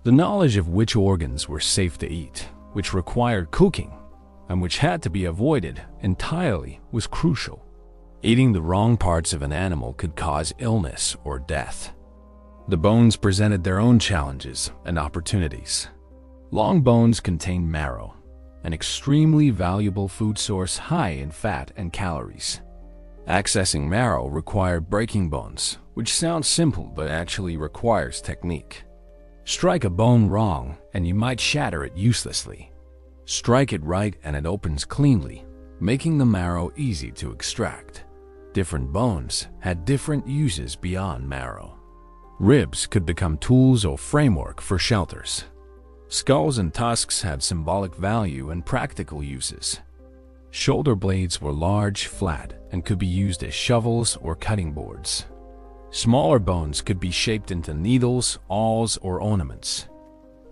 The knowledge of which organs were safe to eat, which required cooking, and which had to be avoided entirely was crucial. Eating the wrong parts of an animal could cause illness or death. The bones presented their own challenges and opportunities. Long bones contained marrow, an extremely valuable food source high in fat and calories. Accessing marrow required breaking bones, which sounds simple but actually requires technique. Strike a bone wrong and you might shatter it uselessly. Strike it right and it opens cleanly, making the marrow easy to extract. Different bones had different uses beyond marrow. Ribs could become tools or framework for shelters. Skulls and tusks had symbolic value and practical uses. Shoulder blades were large, flat, and could be used as shovels or cutting boards. Smaller bones could be shaped into needles, awls, or ornaments.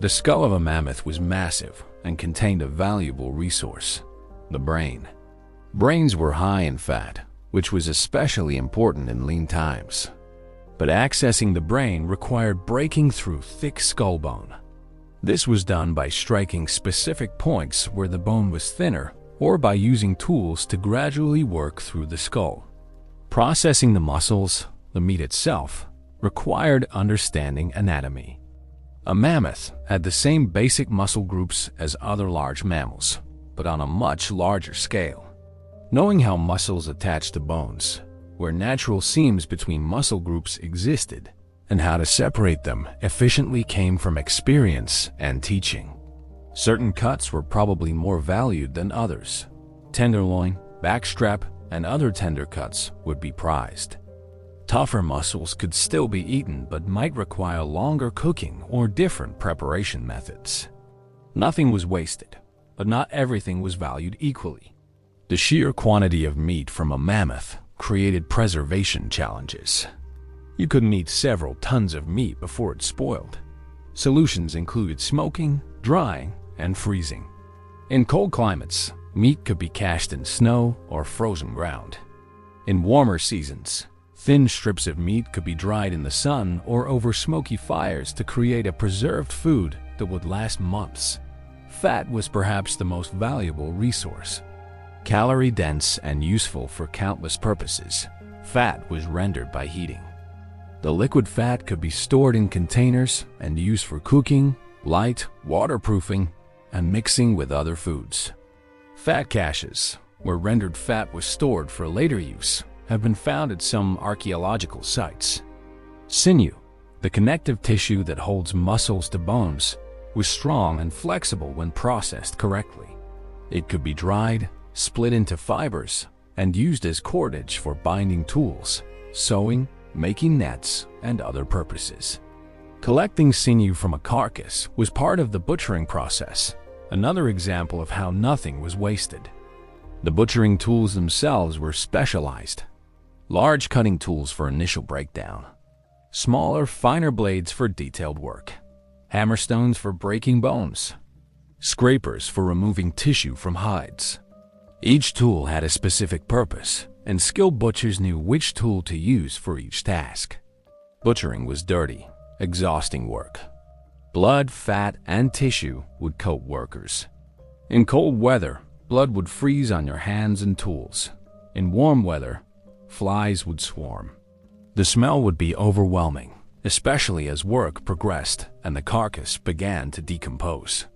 The skull of a mammoth was massive and contained a valuable resource, the brain. Brains were high in fat, which was especially important in lean times. But accessing the brain required breaking through thick skull bone. This was done by striking specific points where the bone was thinner or by using tools to gradually work through the skull. Processing the muscles, the meat itself, required understanding anatomy. A mammoth had the same basic muscle groups as other large mammals, but on a much larger scale. Knowing how muscles attach to bones, where natural seams between muscle groups existed, and how to separate them efficiently came from experience and teaching. Certain cuts were probably more valued than others. Tenderloin, backstrap, and other tender cuts would be prized. Tougher muscles could still be eaten but might require longer cooking or different preparation methods. Nothing was wasted, but not everything was valued equally. The sheer quantity of meat from a mammoth created preservation challenges. You couldn't eat several tons of meat before it spoiled. Solutions included smoking, drying, and freezing. In cold climates, meat could be cached in snow or frozen ground. In warmer seasons, thin strips of meat could be dried in the sun or over smoky fires to create a preserved food that would last months. Fat was perhaps the most valuable resource. Calorie-dense and useful for countless purposes, Fat was rendered by heating. The liquid fat could be stored in containers and used for cooking, light, waterproofing, and mixing with other foods. Fat caches, where rendered fat was stored for later use, have been found at some archaeological sites. Sinew, the connective tissue that holds muscles to bones, was strong and flexible when processed correctly. It could be dried, split into fibers, and used as cordage for binding tools, sewing, making nets, and other purposes. Collecting sinew from a carcass was part of the butchering process, another example of how nothing was wasted. The butchering tools themselves were specialized. Large cutting tools for initial breakdown, smaller, finer blades for detailed work, hammerstones for breaking bones, scrapers for removing tissue from hides. Each tool had a specific purpose, and skilled butchers knew which tool to use for each task. Butchering was dirty, exhausting work. Blood, fat, and tissue would coat workers. In cold weather, blood would freeze on your hands and tools. In warm weather, flies would swarm. The smell would be overwhelming, especially as work progressed and the carcass began to decompose.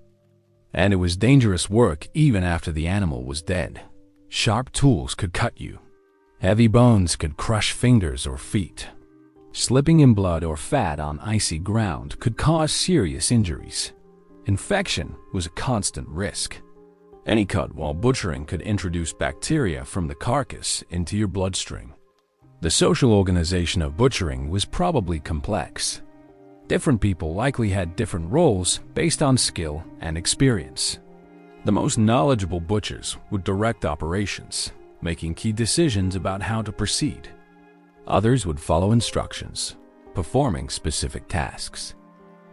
And it was dangerous work even after the animal was dead. Sharp tools could cut you. Heavy bones could crush fingers or feet. Slipping in blood or fat on icy ground could cause serious injuries. Infection was a constant risk. Any cut while butchering could introduce bacteria from the carcass into your bloodstream. The social organization of butchering was probably complex. Different people likely had different roles based on skill and experience. The most knowledgeable butchers would direct operations, making key decisions about how to proceed. Others would follow instructions, performing specific tasks.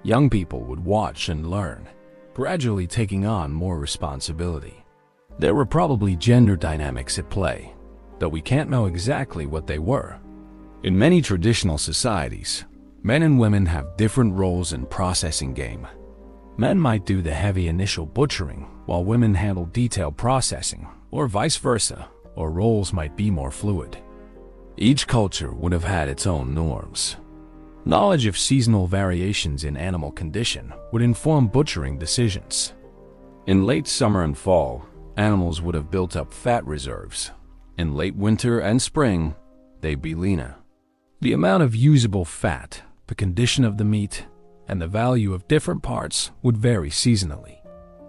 Young people would watch and learn, gradually taking on more responsibility. There were probably gender dynamics at play, though we can't know exactly what they were. In many traditional societies, men and women have different roles in processing game. Men might do the heavy initial butchering, while women handle detailed processing, or vice versa, or roles might be more fluid. Each culture would have had its own norms. Knowledge of seasonal variations in animal condition would inform butchering decisions. In late summer and fall, animals would have built up fat reserves. In late winter and spring, they'd be leaner. The amount of usable fat, the condition of the meat, and the value of different parts would vary seasonally.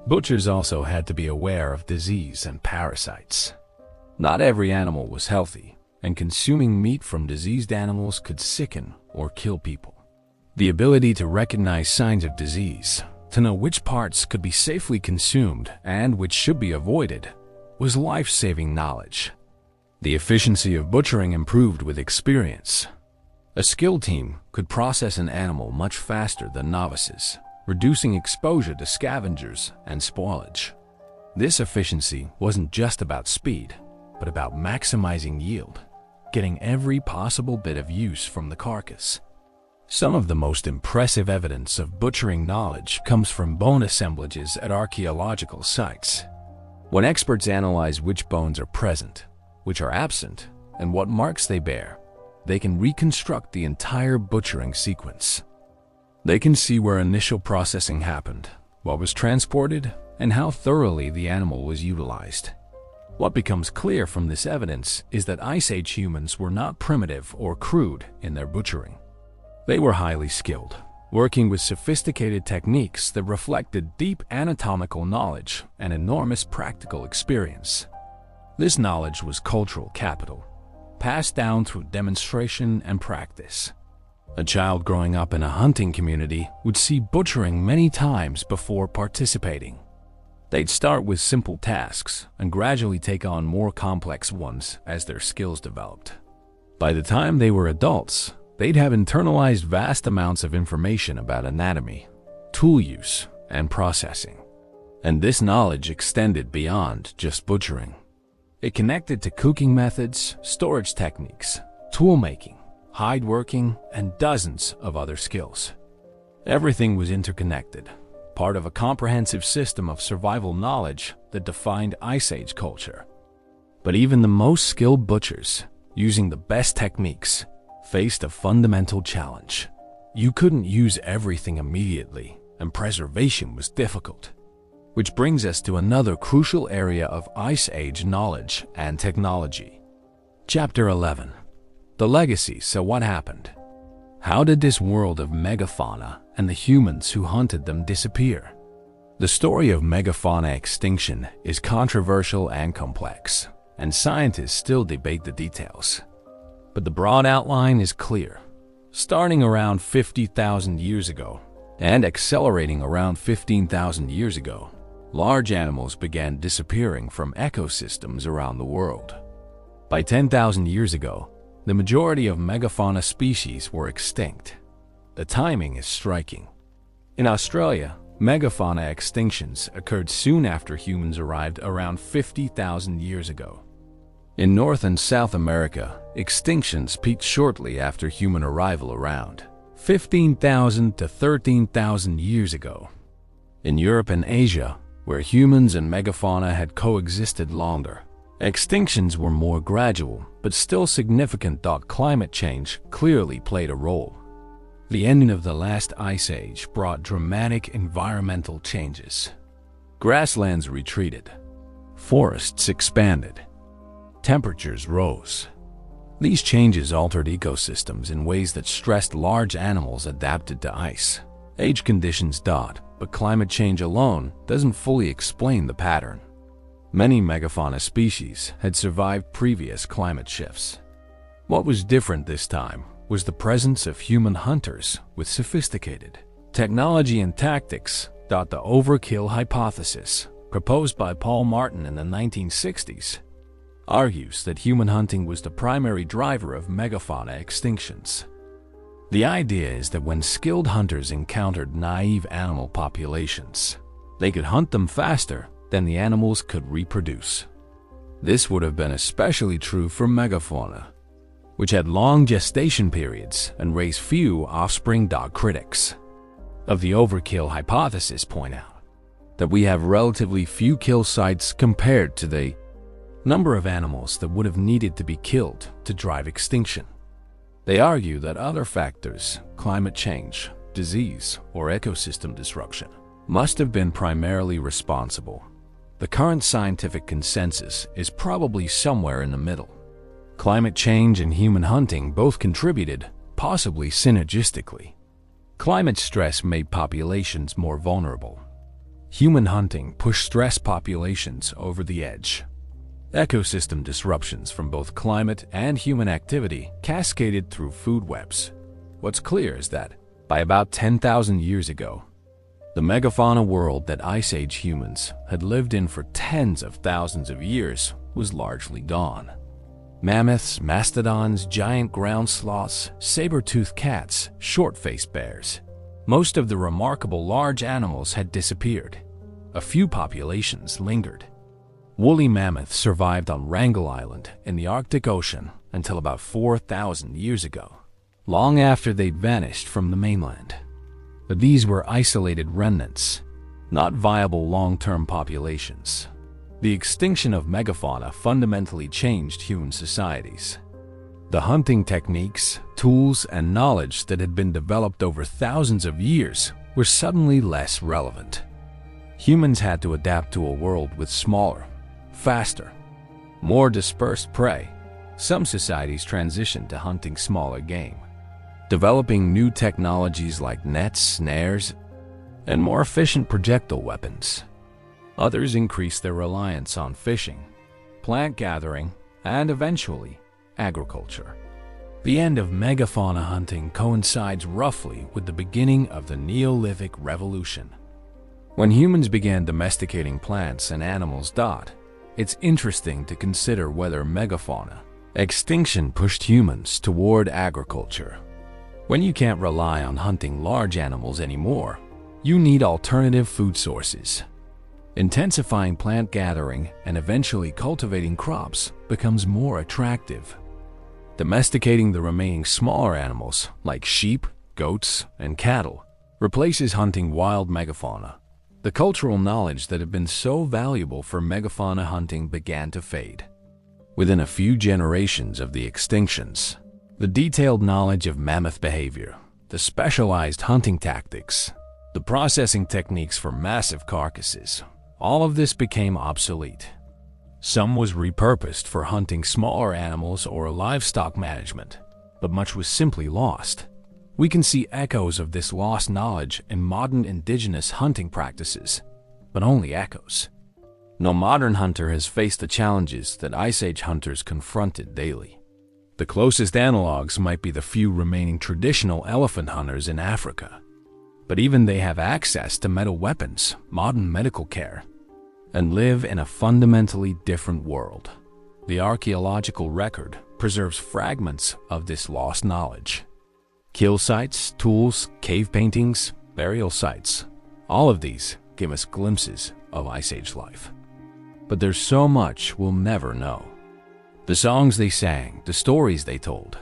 Butchers also had to be aware of disease and parasites. Not every animal was healthy, and consuming meat from diseased animals could sicken or kill people. The ability to recognize signs of disease, to know which parts could be safely consumed and which should be avoided, was life-saving knowledge. The efficiency of butchering improved with experience. A skilled team could process an animal much faster than novices, reducing exposure to scavengers and spoilage. This efficiency wasn't just about speed, but about maximizing yield, getting every possible bit of use from the carcass. Some of the most impressive evidence of butchering knowledge comes from bone assemblages at archaeological sites. When experts analyze which bones are present, which are absent, and what marks they bear, they can reconstruct the entire butchering sequence. They can see where initial processing happened, what was transported, and how thoroughly the animal was utilized. What becomes clear from this evidence is that Ice Age humans were not primitive or crude in their butchering. They were highly skilled, working with sophisticated techniques that reflected deep anatomical knowledge and enormous practical experience. This knowledge was cultural capital, passed down through demonstration and practice. A child growing up in a hunting community would see butchering many times before participating. They'd start with simple tasks and gradually take on more complex ones as their skills developed. By the time they were adults, they'd have internalized vast amounts of information about anatomy, tool use, and processing. And this knowledge extended beyond just butchering. It connected to cooking methods, storage techniques, tool making, hide working, and dozens of other skills. Everything was interconnected, part of a comprehensive system of survival knowledge that defined Ice Age culture. But even the most skilled butchers using the best techniques, faced a fundamental challenge. You couldn't use everything immediately, and preservation was difficult. Which brings us to another crucial area of Ice Age knowledge and technology. Chapter 11. The legacy. So what happened? How did this world of megafauna and the humans who hunted them disappear? The story of megafauna extinction is controversial and complex, and scientists still debate the details. But the broad outline is clear. Starting around 50,000 years ago and accelerating around 15,000 years ago, large animals began disappearing from ecosystems around the world. By 10,000 years ago, the majority of megafauna species were extinct. The timing is striking. In Australia, megafauna extinctions occurred soon after humans arrived around 50,000 years ago. In North and South America, extinctions peaked shortly after human arrival around 15,000 to 13,000 years ago. In Europe and Asia, where humans and megafauna had coexisted longer, extinctions were more gradual but still significant. Climate change clearly played a role. The ending of the last ice age brought dramatic environmental changes. Grasslands retreated, forests expanded, temperatures rose. These changes altered ecosystems in ways that stressed large animals adapted to ice age conditions. But climate change alone doesn't fully explain the pattern. Many megafauna species had survived previous climate shifts. What was different this time was the presence of human hunters with sophisticated technology and tactics. The overkill hypothesis, proposed by Paul Martin in the 1960s, argues that human hunting was the primary driver of megafauna extinctions. The idea is that when skilled hunters encountered naive animal populations, they could hunt them faster than the animals could reproduce. This would have been especially true for megafauna, which had long gestation periods and raised few offspring. Critics of the overkill hypothesis point out that we have relatively few kill sites compared to the number of animals that would have needed to be killed to drive extinction. They argue that other factors, climate change, disease, or ecosystem disruption, must have been primarily responsible. The current scientific consensus is probably somewhere in the middle. Climate change and human hunting both contributed, possibly synergistically. Climate stress made populations more vulnerable. Human hunting pushed stressed populations over the edge. Ecosystem disruptions from both climate and human activity cascaded through food webs. What's clear is that, by about 10,000 years ago, the megafauna world that Ice Age humans had lived in for tens of thousands of years was largely gone. Mammoths, mastodons, giant ground sloths, saber-toothed cats, short-faced bears. Most of the remarkable large animals had disappeared. A few populations lingered. Woolly mammoths survived on Wrangel Island in the Arctic Ocean until about 4,000 years ago, long after they'd vanished from the mainland. But these were isolated remnants, not viable long-term populations. The extinction of megafauna fundamentally changed human societies. The hunting techniques, tools, and knowledge that had been developed over thousands of years were suddenly less relevant. Humans had to adapt to a world with smaller, faster, more dispersed prey. Some societies transitioned to hunting smaller game, developing new technologies like nets, snares, and more efficient projectile weapons. Others increased their reliance on fishing, plant gathering, and eventually, agriculture. The end of megafauna hunting coincides roughly with the beginning of the Neolithic Revolution. When humans began domesticating plants and animals. It's interesting to consider whether megafauna extinction pushed humans toward agriculture. When you can't rely on hunting large animals anymore, you need alternative food sources. Intensifying plant gathering and eventually cultivating crops becomes more attractive. Domesticating the remaining smaller animals like sheep, goats, and cattle replaces hunting wild megafauna. The cultural knowledge that had been so valuable for megafauna hunting began to fade. Within a few generations of the extinctions, the detailed knowledge of mammoth behavior, the specialized hunting tactics, the processing techniques for massive carcasses, all of this became obsolete. Some was repurposed for hunting smaller animals or livestock management, but much was simply lost. We can see echoes of this lost knowledge in modern indigenous hunting practices, but only echoes. No modern hunter has faced the challenges that Ice Age hunters confronted daily. The closest analogs might be the few remaining traditional elephant hunters in Africa, but even they have access to metal weapons, modern medical care, and live in a fundamentally different world. The archaeological record preserves fragments of this lost knowledge. Kill sites, tools, cave paintings, burial sites, all of these give us glimpses of Ice Age life. But there's so much we'll never know. The songs they sang, the stories they told,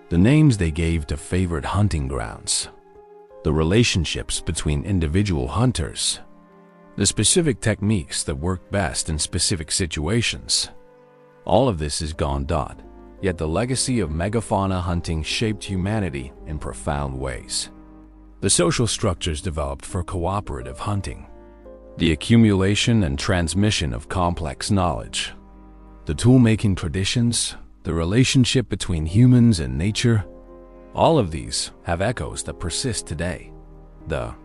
the names they gave to favorite hunting grounds, the relationships between individual hunters, the specific techniques that work best in specific situations. All of this is gone dot, yet the legacy of megafauna hunting shaped humanity in profound ways. The social structures developed for cooperative hunting, the accumulation and transmission of complex knowledge, the tool-making traditions, the relationship between humans and nature, all of these have echoes that persist today. The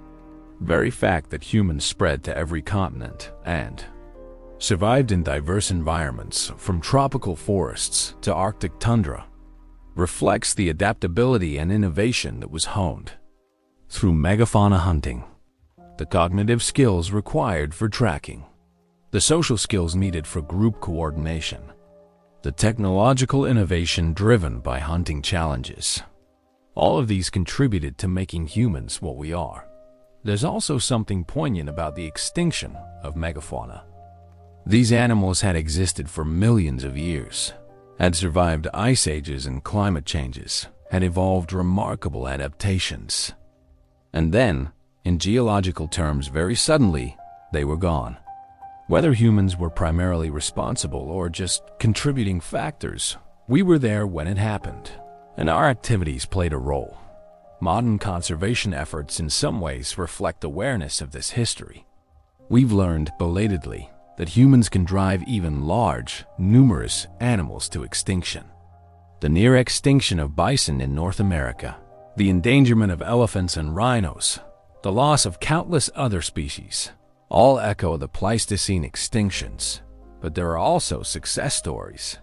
very fact that humans spread to every continent and survived in diverse environments from tropical forests to Arctic tundra reflects the adaptability and innovation that was honed through megafauna hunting, the cognitive skills required for tracking, the social skills needed for group coordination, the technological innovation driven by hunting challenges. All of these contributed to making humans what we are. There's also something poignant about the extinction of megafauna. These animals had existed for millions of years, had survived ice ages and climate changes, had evolved remarkable adaptations. And then, in geological terms, very suddenly, they were gone. Whether humans were primarily responsible or just contributing factors, we were there when it happened, and our activities played a role. Modern conservation efforts in some ways reflect awareness of this history. We've learned, belatedly, that humans can drive even large, numerous animals to extinction. The near extinction of bison in North America, the endangerment of elephants and rhinos, the loss of countless other species, all echo the Pleistocene extinctions. But there are also success stories.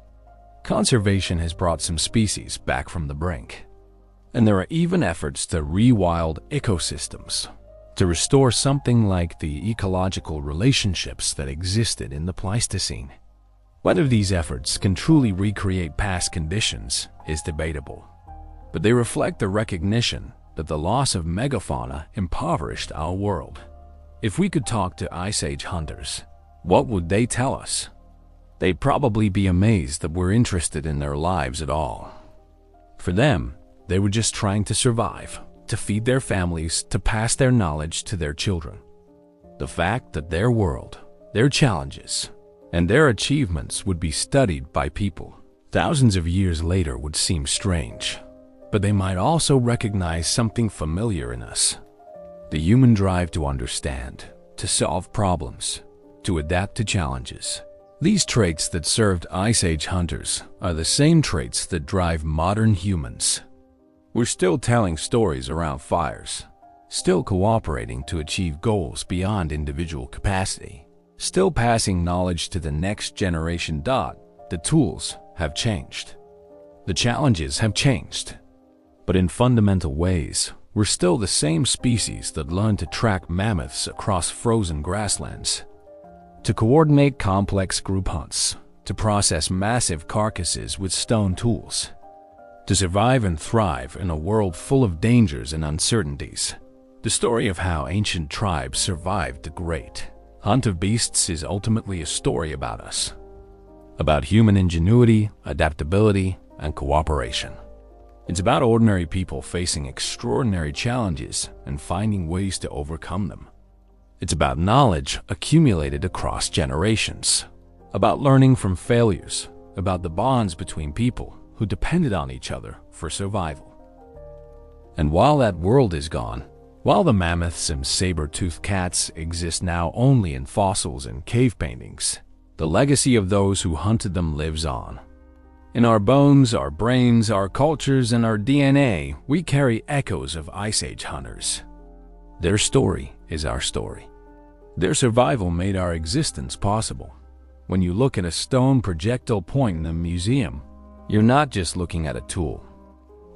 Conservation has brought some species back from the brink. And there are even efforts to rewild ecosystems, to restore something like the ecological relationships that existed in the Pleistocene. Whether these efforts can truly recreate past conditions is debatable, but they reflect the recognition that the loss of megafauna impoverished our world. If we could talk to Ice Age hunters, what would they tell us? They'd probably be amazed that we're interested in their lives at all. For them, they were just trying to survive, to feed their families, to pass their knowledge to their children. The fact that their world, their challenges, and their achievements would be studied by people thousands of years later would seem strange, but they might also recognize something familiar in us. The human drive to understand, to solve problems, to adapt to challenges. These traits that served Ice Age hunters are the same traits that drive modern humans. We're still telling stories around fires, still cooperating to achieve goals beyond individual capacity, still passing knowledge to the next generation. The tools have changed. The challenges have changed. But in fundamental ways, we're still the same species that learned to track mammoths across frozen grasslands, to coordinate complex group hunts, to process massive carcasses with stone tools, to survive and thrive in a world full of dangers and uncertainties. The story of how ancient tribes survived the great hunt of beasts is ultimately a story about us, about human ingenuity, adaptability, and cooperation. It's about ordinary people facing extraordinary challenges and finding ways to overcome them. It's about knowledge accumulated across generations, about learning from failures, about the bonds between people who depended on each other for survival. And while that world is gone, while the mammoths and saber-toothed cats exist now only in fossils and cave paintings, the legacy of those who hunted them lives on. In our bones, our brains, our cultures, and our DNA, we carry echoes of Ice Age hunters. Their story is our story. Their survival made our existence possible. When you look at a stone projectile point in a museum, you're not just looking at a tool.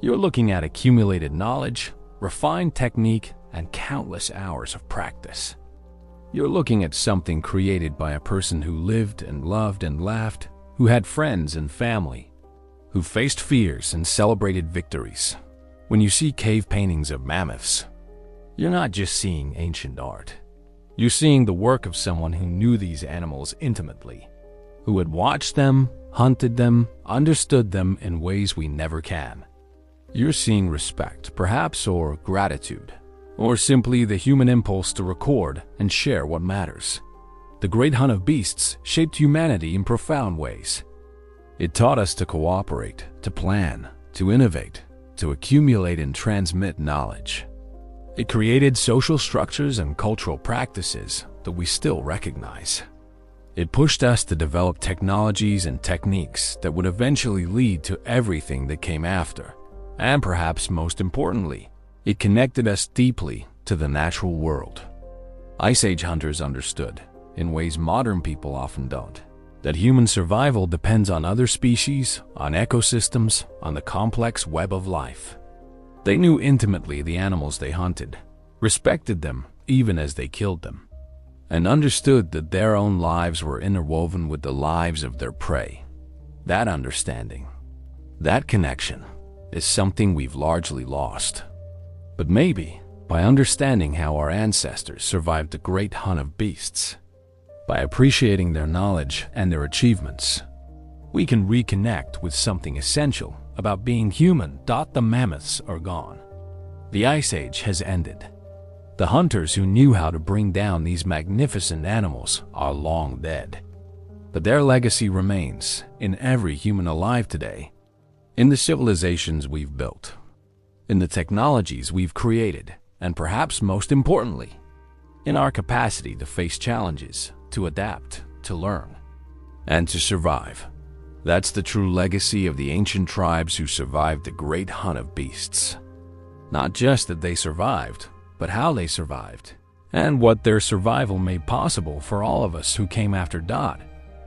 You're looking at accumulated knowledge, refined technique, and countless hours of practice. You're looking at something created by a person who lived and loved and laughed, who had friends and family, who faced fears and celebrated victories. When you see cave paintings of mammoths, you're not just seeing ancient art. You're seeing the work of someone who knew these animals intimately, who had watched them, hunted them, understood them in ways we never can. You're seeing respect, perhaps, or gratitude, or simply the human impulse to record and share what matters. The great hunt of beasts shaped humanity in profound ways. It taught us to cooperate, to plan, to innovate, to accumulate and transmit knowledge. It created social structures and cultural practices that we still recognize. It pushed us to develop technologies and techniques that would eventually lead to everything that came after. And perhaps most importantly, it connected us deeply to the natural world. Ice Age hunters understood, in ways modern people often don't, that human survival depends on other species, on ecosystems, on the complex web of life. They knew intimately the animals they hunted, respected them even as they killed them, and understood that their own lives were interwoven with the lives of their prey. That understanding, that connection, is something we've largely lost. But maybe, by understanding how our ancestors survived the great hunt of beasts, by appreciating their knowledge and their achievements, we can reconnect with something essential about being human. The mammoths are gone. The Ice Age has ended. The hunters who knew how to bring down these magnificent animals are long dead. But their legacy remains in every human alive today, in the civilizations we've built, in the technologies we've created, and perhaps most importantly, in our capacity to face challenges, to adapt, to learn, and to survive. That's the true legacy of the ancient tribes who survived the great hunt of beasts. Not just that they survived, but how they survived, and what their survival made possible for all of us who came after Dot.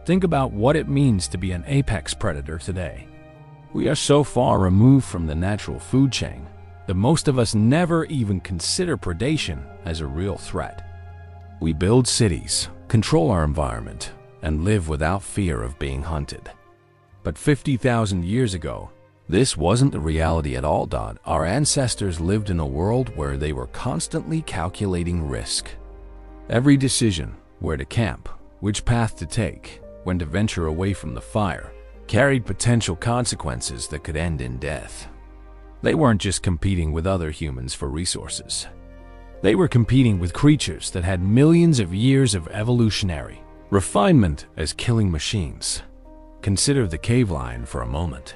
Think about what it means to be an apex predator today. We are so far removed from the natural food chain that most of us never even consider predation as a real threat. We build cities, control our environment, and live without fear of being hunted. But 50,000 years ago, this wasn't the reality at all. Our ancestors lived in a world where they were constantly calculating risk. Every decision, where to camp, which path to take, when to venture away from the fire, carried potential consequences that could end in death. They weren't just competing with other humans for resources. They were competing with creatures that had millions of years of evolutionary refinement as killing machines. Consider the cave lion for a moment.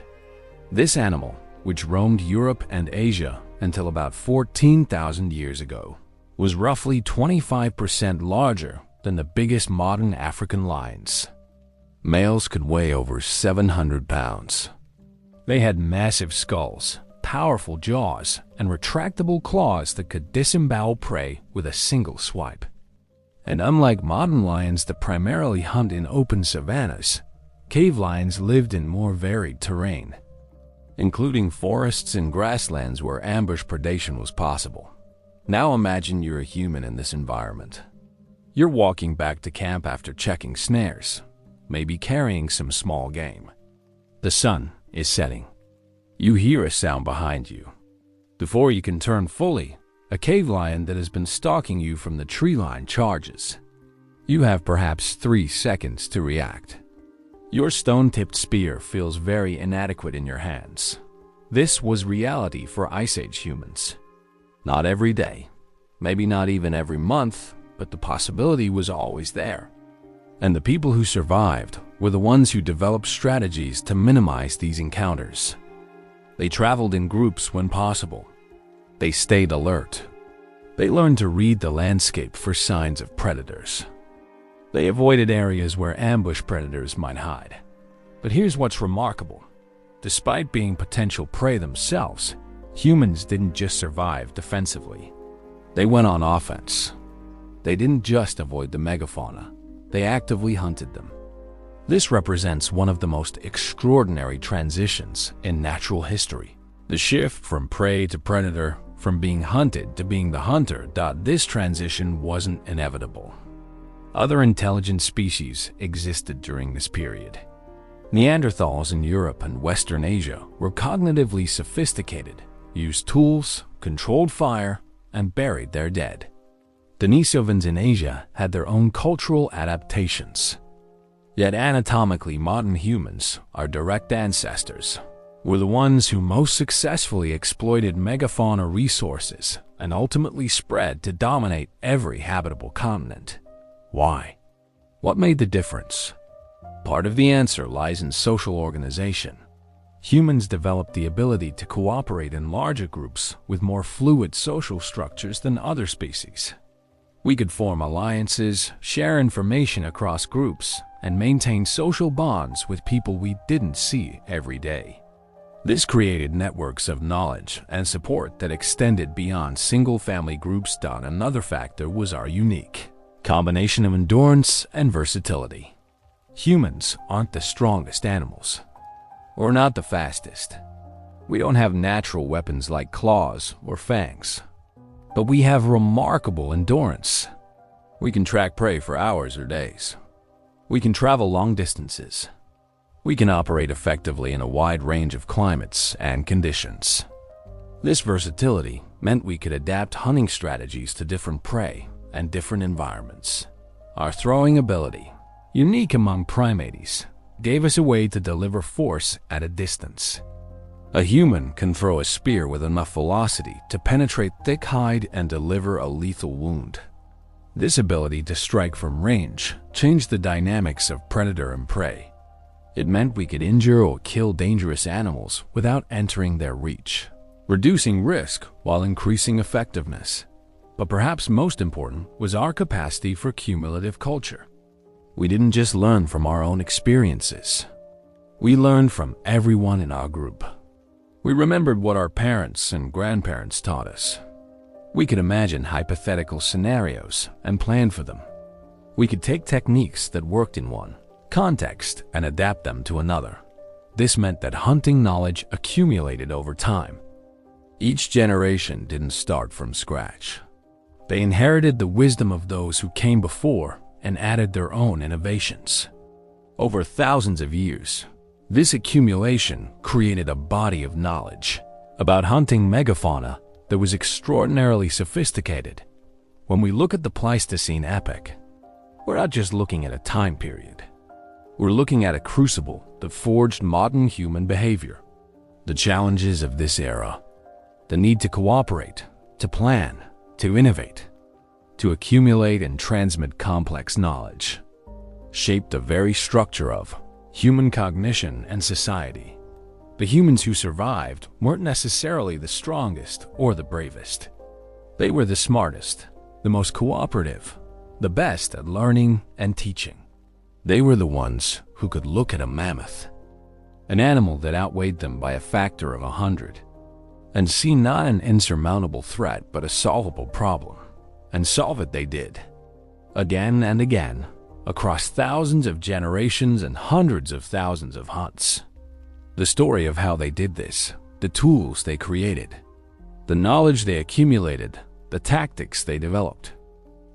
This animal, which roamed Europe and Asia until about 14,000 years ago, was roughly 25% larger than the biggest modern African lions. Males could weigh over 700 pounds. They had massive skulls, powerful jaws, and retractable claws that could disembowel prey with a single swipe. And unlike modern lions that primarily hunt in open savannas, cave lions lived in more varied terrain, including forests and grasslands where ambush predation was possible. Now imagine you're a human in this environment. You're walking back to camp after checking snares, maybe carrying some small game. The sun is setting. You hear a sound behind you. Before you can turn fully, a cave lion that has been stalking you from the tree line charges. You have perhaps 3 seconds to react. Your stone-tipped spear feels very inadequate in your hands. This was reality for Ice Age humans. Not every day, maybe not even every month, but the possibility was always there. And the people who survived were the ones who developed strategies to minimize these encounters. They traveled in groups when possible. They stayed alert. They learned to read the landscape for signs of predators. They avoided areas where ambush predators might hide. But here's what's remarkable. Despite being potential prey themselves, humans didn't just survive defensively. They went on offense. They didn't just avoid the megafauna. They actively hunted them. This represents one of the most extraordinary transitions in natural history. The shift from prey to predator, from being hunted to being the hunter. This transition wasn't inevitable. Other intelligent species existed during this period. Neanderthals in Europe and Western Asia were cognitively sophisticated, used tools, controlled fire, and buried their dead. Denisovans in Asia had their own cultural adaptations. Yet anatomically, modern humans, our direct ancestors, were the ones who most successfully exploited megafauna resources and ultimately spread to dominate every habitable continent. Why? What made the difference? Part of the answer lies in social organization. Humans developed the ability to cooperate in larger groups with more fluid social structures than other species. We could form alliances, share information across groups, and maintain social bonds with people we didn't see every day. This created networks of knowledge and support that extended beyond single-family groups. Another factor was our unique combination of endurance and versatility. Humans aren't the strongest animals. We're not the fastest. We don't have natural weapons like claws or fangs. But we have remarkable endurance. We can track prey for hours or days. We can travel long distances. We can operate effectively in a wide range of climates and conditions. This versatility meant we could adapt hunting strategies to different prey and different environments. Our throwing ability, unique among primates, gave us a way to deliver force at a distance. A human can throw a spear with enough velocity to penetrate thick hide and deliver a lethal wound. This ability to strike from range changed the dynamics of predator and prey. It meant we could injure or kill dangerous animals without entering their reach, reducing risk while increasing effectiveness. But perhaps most important was our capacity for cumulative culture. We didn't just learn from our own experiences. We learned from everyone in our group. We remembered what our parents and grandparents taught us. We could imagine hypothetical scenarios and plan for them. We could take techniques that worked in one context and adapt them to another. This meant that hunting knowledge accumulated over time. Each generation didn't start from scratch. They inherited the wisdom of those who came before and added their own innovations. Over thousands of years, this accumulation created a body of knowledge about hunting megafauna that was extraordinarily sophisticated. When we look at the Pleistocene epoch, we're not just looking at a time period. We're looking at a crucible that forged modern human behavior. The challenges of this era, the need to cooperate, to plan, to innovate, to accumulate and transmit complex knowledge, shaped the very structure of human cognition and society. The humans who survived weren't necessarily the strongest or the bravest. They were the smartest, the most cooperative, the best at learning and teaching. They were the ones who could look at a mammoth, an animal that outweighed them by a factor of 100, and see not an insurmountable threat but a solvable problem. And solve it they did, again and again, across thousands of generations and hundreds of thousands of hunts. The story of how they did this, the tools they created, the knowledge they accumulated, the tactics they developed,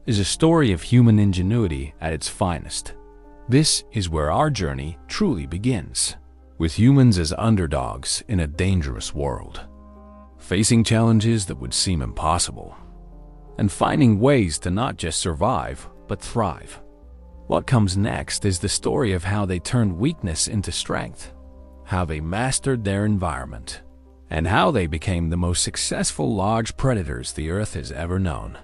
is a story of human ingenuity at its finest. This is where our journey truly begins, with humans as underdogs in a dangerous world, facing challenges that would seem impossible, and finding ways to not just survive, but thrive. What comes next is the story of how they turned weakness into strength, how they mastered their environment, and how they became the most successful large predators the Earth has ever known.